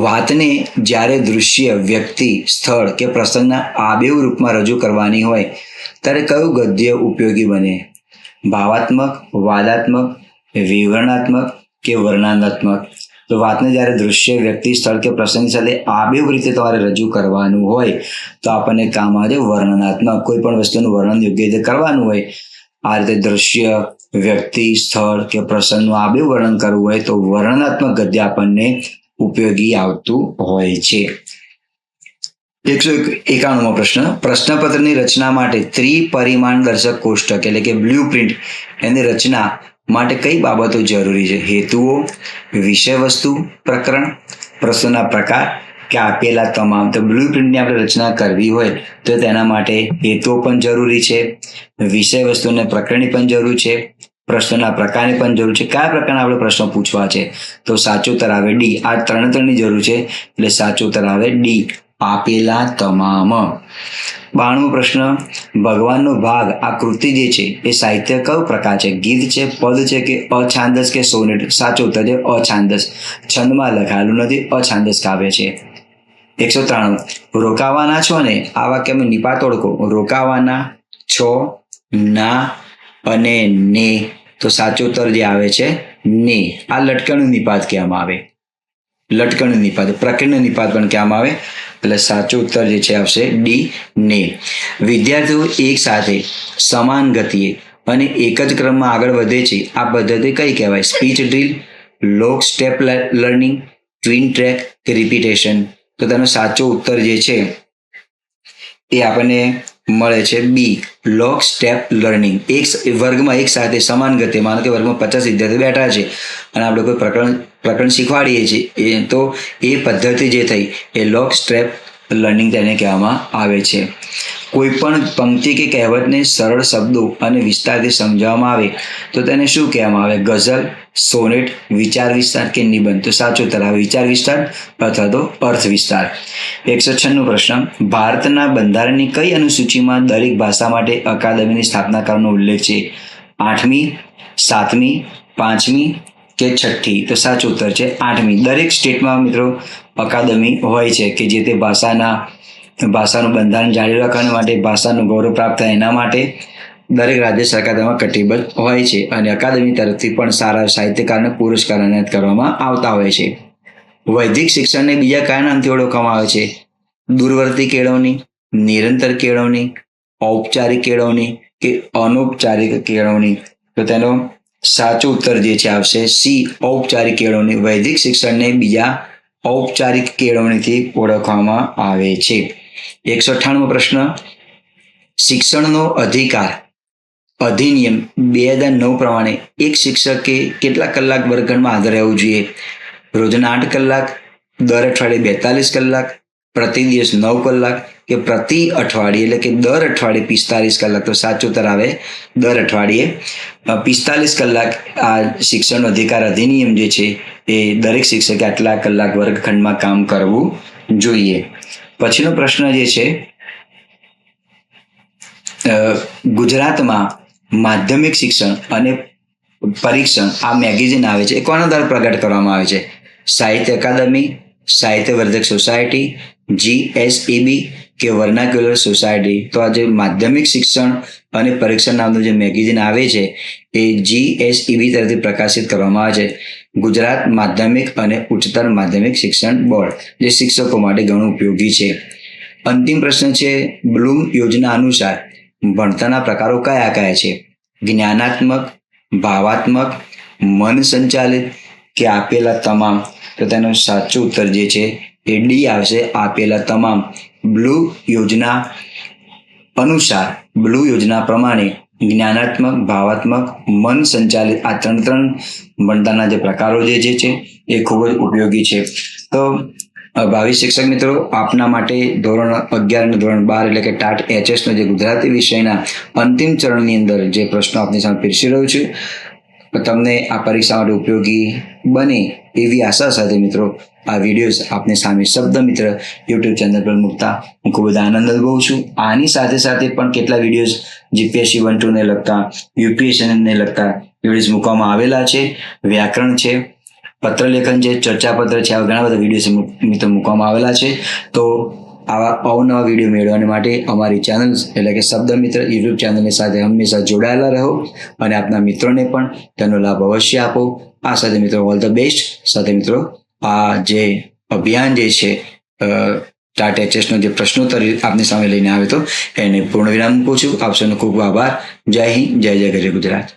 વાતને જ્યારે દૃશ્ય, વ્યક્તિ, સ્થળ કે પ્રસંગના આબેવ રૂપમાં રજૂ કરવાની હોય ત્યારે કયું ગદ્ય ઉપયોગી બને? ભાવાત્મક, વાદાત્મક, વિવરણાત્મક કે વર્ણનાત્મક? તો વાતને જ્યારે દૃશ્ય, વ્યક્તિ, સ્થળ કે પ્રસંગ સાથે આબેવ રીતે તમારે રજૂ કરવાનું હોય તો આપણને કામ આવે વર્ણનાત્મક. કોઈ પણ વસ્તુનું વર્ણન યોગ્ય રીતે કરવાનું હોય, આ રીતે દૃશ્ય, વ્યક્તિ, સ્થળ કે પ્રસંગનું આબેવ વર્ણન કરવું હોય તો વર્ણનાત્મક ગદ્ય આપણને ઉપયોગી આવતું હોય છે. 191મો પ્રશ્ન, પ્રશ્નપત્રની રચના માટે ત્રિપરિમાણદર્શક કોષ્ટક એટલે કે બ્લુ પ્રિન્ટ એની રચના માટે કઈ બાબતો જરૂરી છે? હેતુઓ, વિષય વસ્તુ, પ્રકરણ, પ્રશ્નના પ્રકાર કે આપેલા તમામ? તો બ્લુ પ્રિન્ટની આપણે રચના કરવી હોય તો તેના માટે હેતુઓ પણ જરૂરી છે, વિષય વસ્તુ અને પ્રકરણની પણ જરૂર છે, પ્રશ્નના પ્રકારની પણ જરૂર છે. કયા પ્રકારના આપણે પ્રશ્નો પૂછવા છે? તો સાચો ઉત્તર આવે ડી. આ ત્રણની જરૂર છે એટલે સાચો ઉત્તર આવે ડી, આપેલા તમામ. 92મો પ્રશ્ન, ભગવાનનો ભાગ આ કૃતિ જે છે એ સાહિત્ય કયો પ્રકાર છે? ગીત છે, પદ છે કે અછાંદસ કે સોનેટ? સાચો ઉત્તર છે અછાંદસ. છંદમાં લખાયેલું નથી, અછાંદસ કાવ્ય છે. 193, રોકાવાના છો ને આ વાક્યમાં નિપાત ઓળખો. રોકાવાના, છો, ના અને ને. તો સાચો ઉત્તર જે આવે છે ને. આ લટકણનું નિપાત કહેવામાં આવે. લટકણનું નિપાત, પ્રકરણનું નિપાત પણ કહેવામાં આવે. એટલે સાચો ઉત્તર જે છે આવશે ડી, ને. વિદ્યાર્થીઓ એક સાથે સમાન ગતિએ અને એક જ ક્રમમાં આગળ વધે છે આ પદ્ધતિ કઈ કહેવાય? સ્પીચ ડ્રીલ, લોક સ્ટેપ લર્નિંગ, ટ્વિન ટ્રેક કે રિપીટેશન? તો તેનો સાચો ઉત્તર જે છે એ આપણને મળે છે બી, લોક સ્ટેપ લર્નિંગ. એક વર્ગમાં એક સાથે સમાન ગતિ, માનો કે વર્ગમાં 50 વિદ્યાર્થીઓ બેઠા છે અને આપણે કોઈ પ્રકરણ શીખવાડીએ છીએ તો એ પદ્ધતિ જે થઈ એ લોક સ્ટેપ લર્નિંગ તેને કહેવામાં આવે છે. કોઈ પણ પંક્તિ કે કહેવતને સરળ શબ્દો અને વિસ્તારથી સમજાવવામાં આવે તો તેને શું કહેવામાં આવે? ગઝલ, સોનેટ, વિચાર વિસ્તાર કે નિબંધ? તો સાચો ઉત્તર આવે વિચાર વિસ્તાર અથવા તો અર્થ વિસ્તાર. 196મો પ્રશ્ન, ભારતના બંધારણની કઈ અનુસૂચિમાં દરેક ભાષા માટે અકાદમીની સ્થાપના કરવાનો ઉલ્લેખ છે? 8મી, 7મી, 5મી કે 6ઠ્ઠી? તો સાચો ઉત્તર છે 8મી. દરેક સ્ટેટમાં મિત્રો અકાદમી હોય છે કે જે તે ભાષાનું બંધારણ જાળવી રાખવા માટે, ભાષાનું ગૌરવ પ્રાપ્ત થાય એના માટે દરેક રાજ્ય સરકાર તેમાં કટિબદ્ધ હોય છે અને અકાદમી તરફથી પણ સારા સાહિત્યકારને પુરસ્કાર એનાયત કરવામાં આવતા હોય છે. વૈદિક શિક્ષણને બીજા કયા નામથી ઓળખવામાં આવે છે? દૂરવર્તી કેળવણી, નિરંતર કેળવણી, ઔપચારિક કેળવણી કે અનૌપચારિક કેળવણી? તો તેનો સાચો ઉત્તર જે છે આવશે સી, ઔપચારિક કેળવણી. વૈદિક શિક્ષણને બીજા ઔપચારિક કેળવણીથી ઓળખવામાં આવે છે. 198મો પ્રશ્ન, શિક્ષણનો અધિકાર અધિનિયમ 2009 પ્રમાણે એક શિક્ષકે કેટલા કલાક વર્ગખંડમાં હાજર રહેવું જોઈએ? રોજના 8 કલાક, દર અઠવાડિયે 42 કલાક, પ્રતિ દિવસ 9 કલાક કે પ્રતિ અઠવાડિયે એટલે કે દર અઠવાડિયે 45 કલાક? તો સાચો ઉત્તર આવે દર અઠવાડિયે 45 કલાક. આ શિક્ષણનો અધિકાર અધિનિયમ જે છે એ દરેક શિક્ષકે આટલા કલાક વર્ગખંડમાં કામ કરવું જોઈએ. પછીનો પ્રશ્ન જે છે, ગુજરાતમાં માધ્યમિક શિક્ષણ અને પરીક્ષણ આ મેગેઝિન આવે છે એ કોના દ્વારા પ્રગટ કરવામાં આવે છે? સાહિત્ય અકાદમી, સાહિત્યવર્ધક સોસાયટી, GSEB કે વર્નાક્યુલર સોસાયટી? તો આ જે માધ્યમિક શિક્ષણ અને પરીક્ષણ નામનું જે મેગેઝિન આવે છે એ GSEB તરફથી પ્રકાશિત કરવામાં આવે છે. ગુજરાત માધ્યમિક અને ઉચ્ચતર માધ્યમિક શિક્ષણ બોર્ડ, જે શિક્ષકો માટે ઘણું ઉપયોગી છે. અંતિમ પ્રશ્ન છે, બ્લૂમ યોજના અનુસાર ભણતરના પ્રકારો કયા કયા છે? જ્ઞાનાત્મક, ભાવાત્મક, મન સંચાલિત કે આપેલા તમામ? તો તેનો સાચો ઉત્તર જે છે એ ડી આવશે, આપેલા તમામ. બ્લુ યોજના અનુસાર, બ્લુ યોજના પ્રમાણે જ્ઞાનાત્મક, ભાવાત્મક, મન સંચાલિત આ ત્રણ ભણતરના જે પ્રકારો જે છે એ ખૂબ જ ઉપયોગી છે. તો ભાવિ શિક્ષક મિત્રો, આપના માટે ધોરણ 11 અને ધોરણ 12 એટલે કે ટાટ HS નો જે ગુજરાતી વિષયના અંતિમ ચરણની અંદર જે પ્રશ્નો આપની સામે પીરસી રહ્યો છું, તમને આ પરીક્ષા માટે ઉપયોગી બને એવી આશા સાથે મિત્રો આ વિડીયોઝ આપની સામે શબ્દ મિત્ર યુટ્યુબ ચેનલ પર મૂકતા હું ખૂબ જ આનંદ અનુભવું છું. આની સાથે સાથે પણ કેટલા વિડીયોઝ GPSC 1-2 ને લગતા, UPSC ને લગતા વિડીયોઝ મૂકવામાં આવેલા છે. વ્યાકરણ છે, પત્રલેખન છે, ચર્ચાપત્ર છે, આવા ઘણા બધા વિડીયોઝ મિત્રો મૂકવામાં આવેલા છે. તો આવા અવનવા વિડીયો મેળવવા માટે અમારી ચેનલ એટલે કે શબ્દ મિત્ર યુટ્યુબ ચેનલની સાથે હંમેશા જોડાયેલા રહો અને આપના મિત્રોને પણ તેનો લાભ અવશ્ય આપો. આ સાથે મિત્રો ઓલ ધ બેસ્ટ. સાથે મિત્રો આ જે અભિયાન જે છે ટાટ HS નો જે પ્રશ્નોત્તર આપની સામે લઈને આવ્યો હતો એને પૂર્ણ વિરામ મૂકું છું. આપ સૌનો ખૂબ આભાર. જય હિન્દ, જય જય ગરવી ગુજરાત.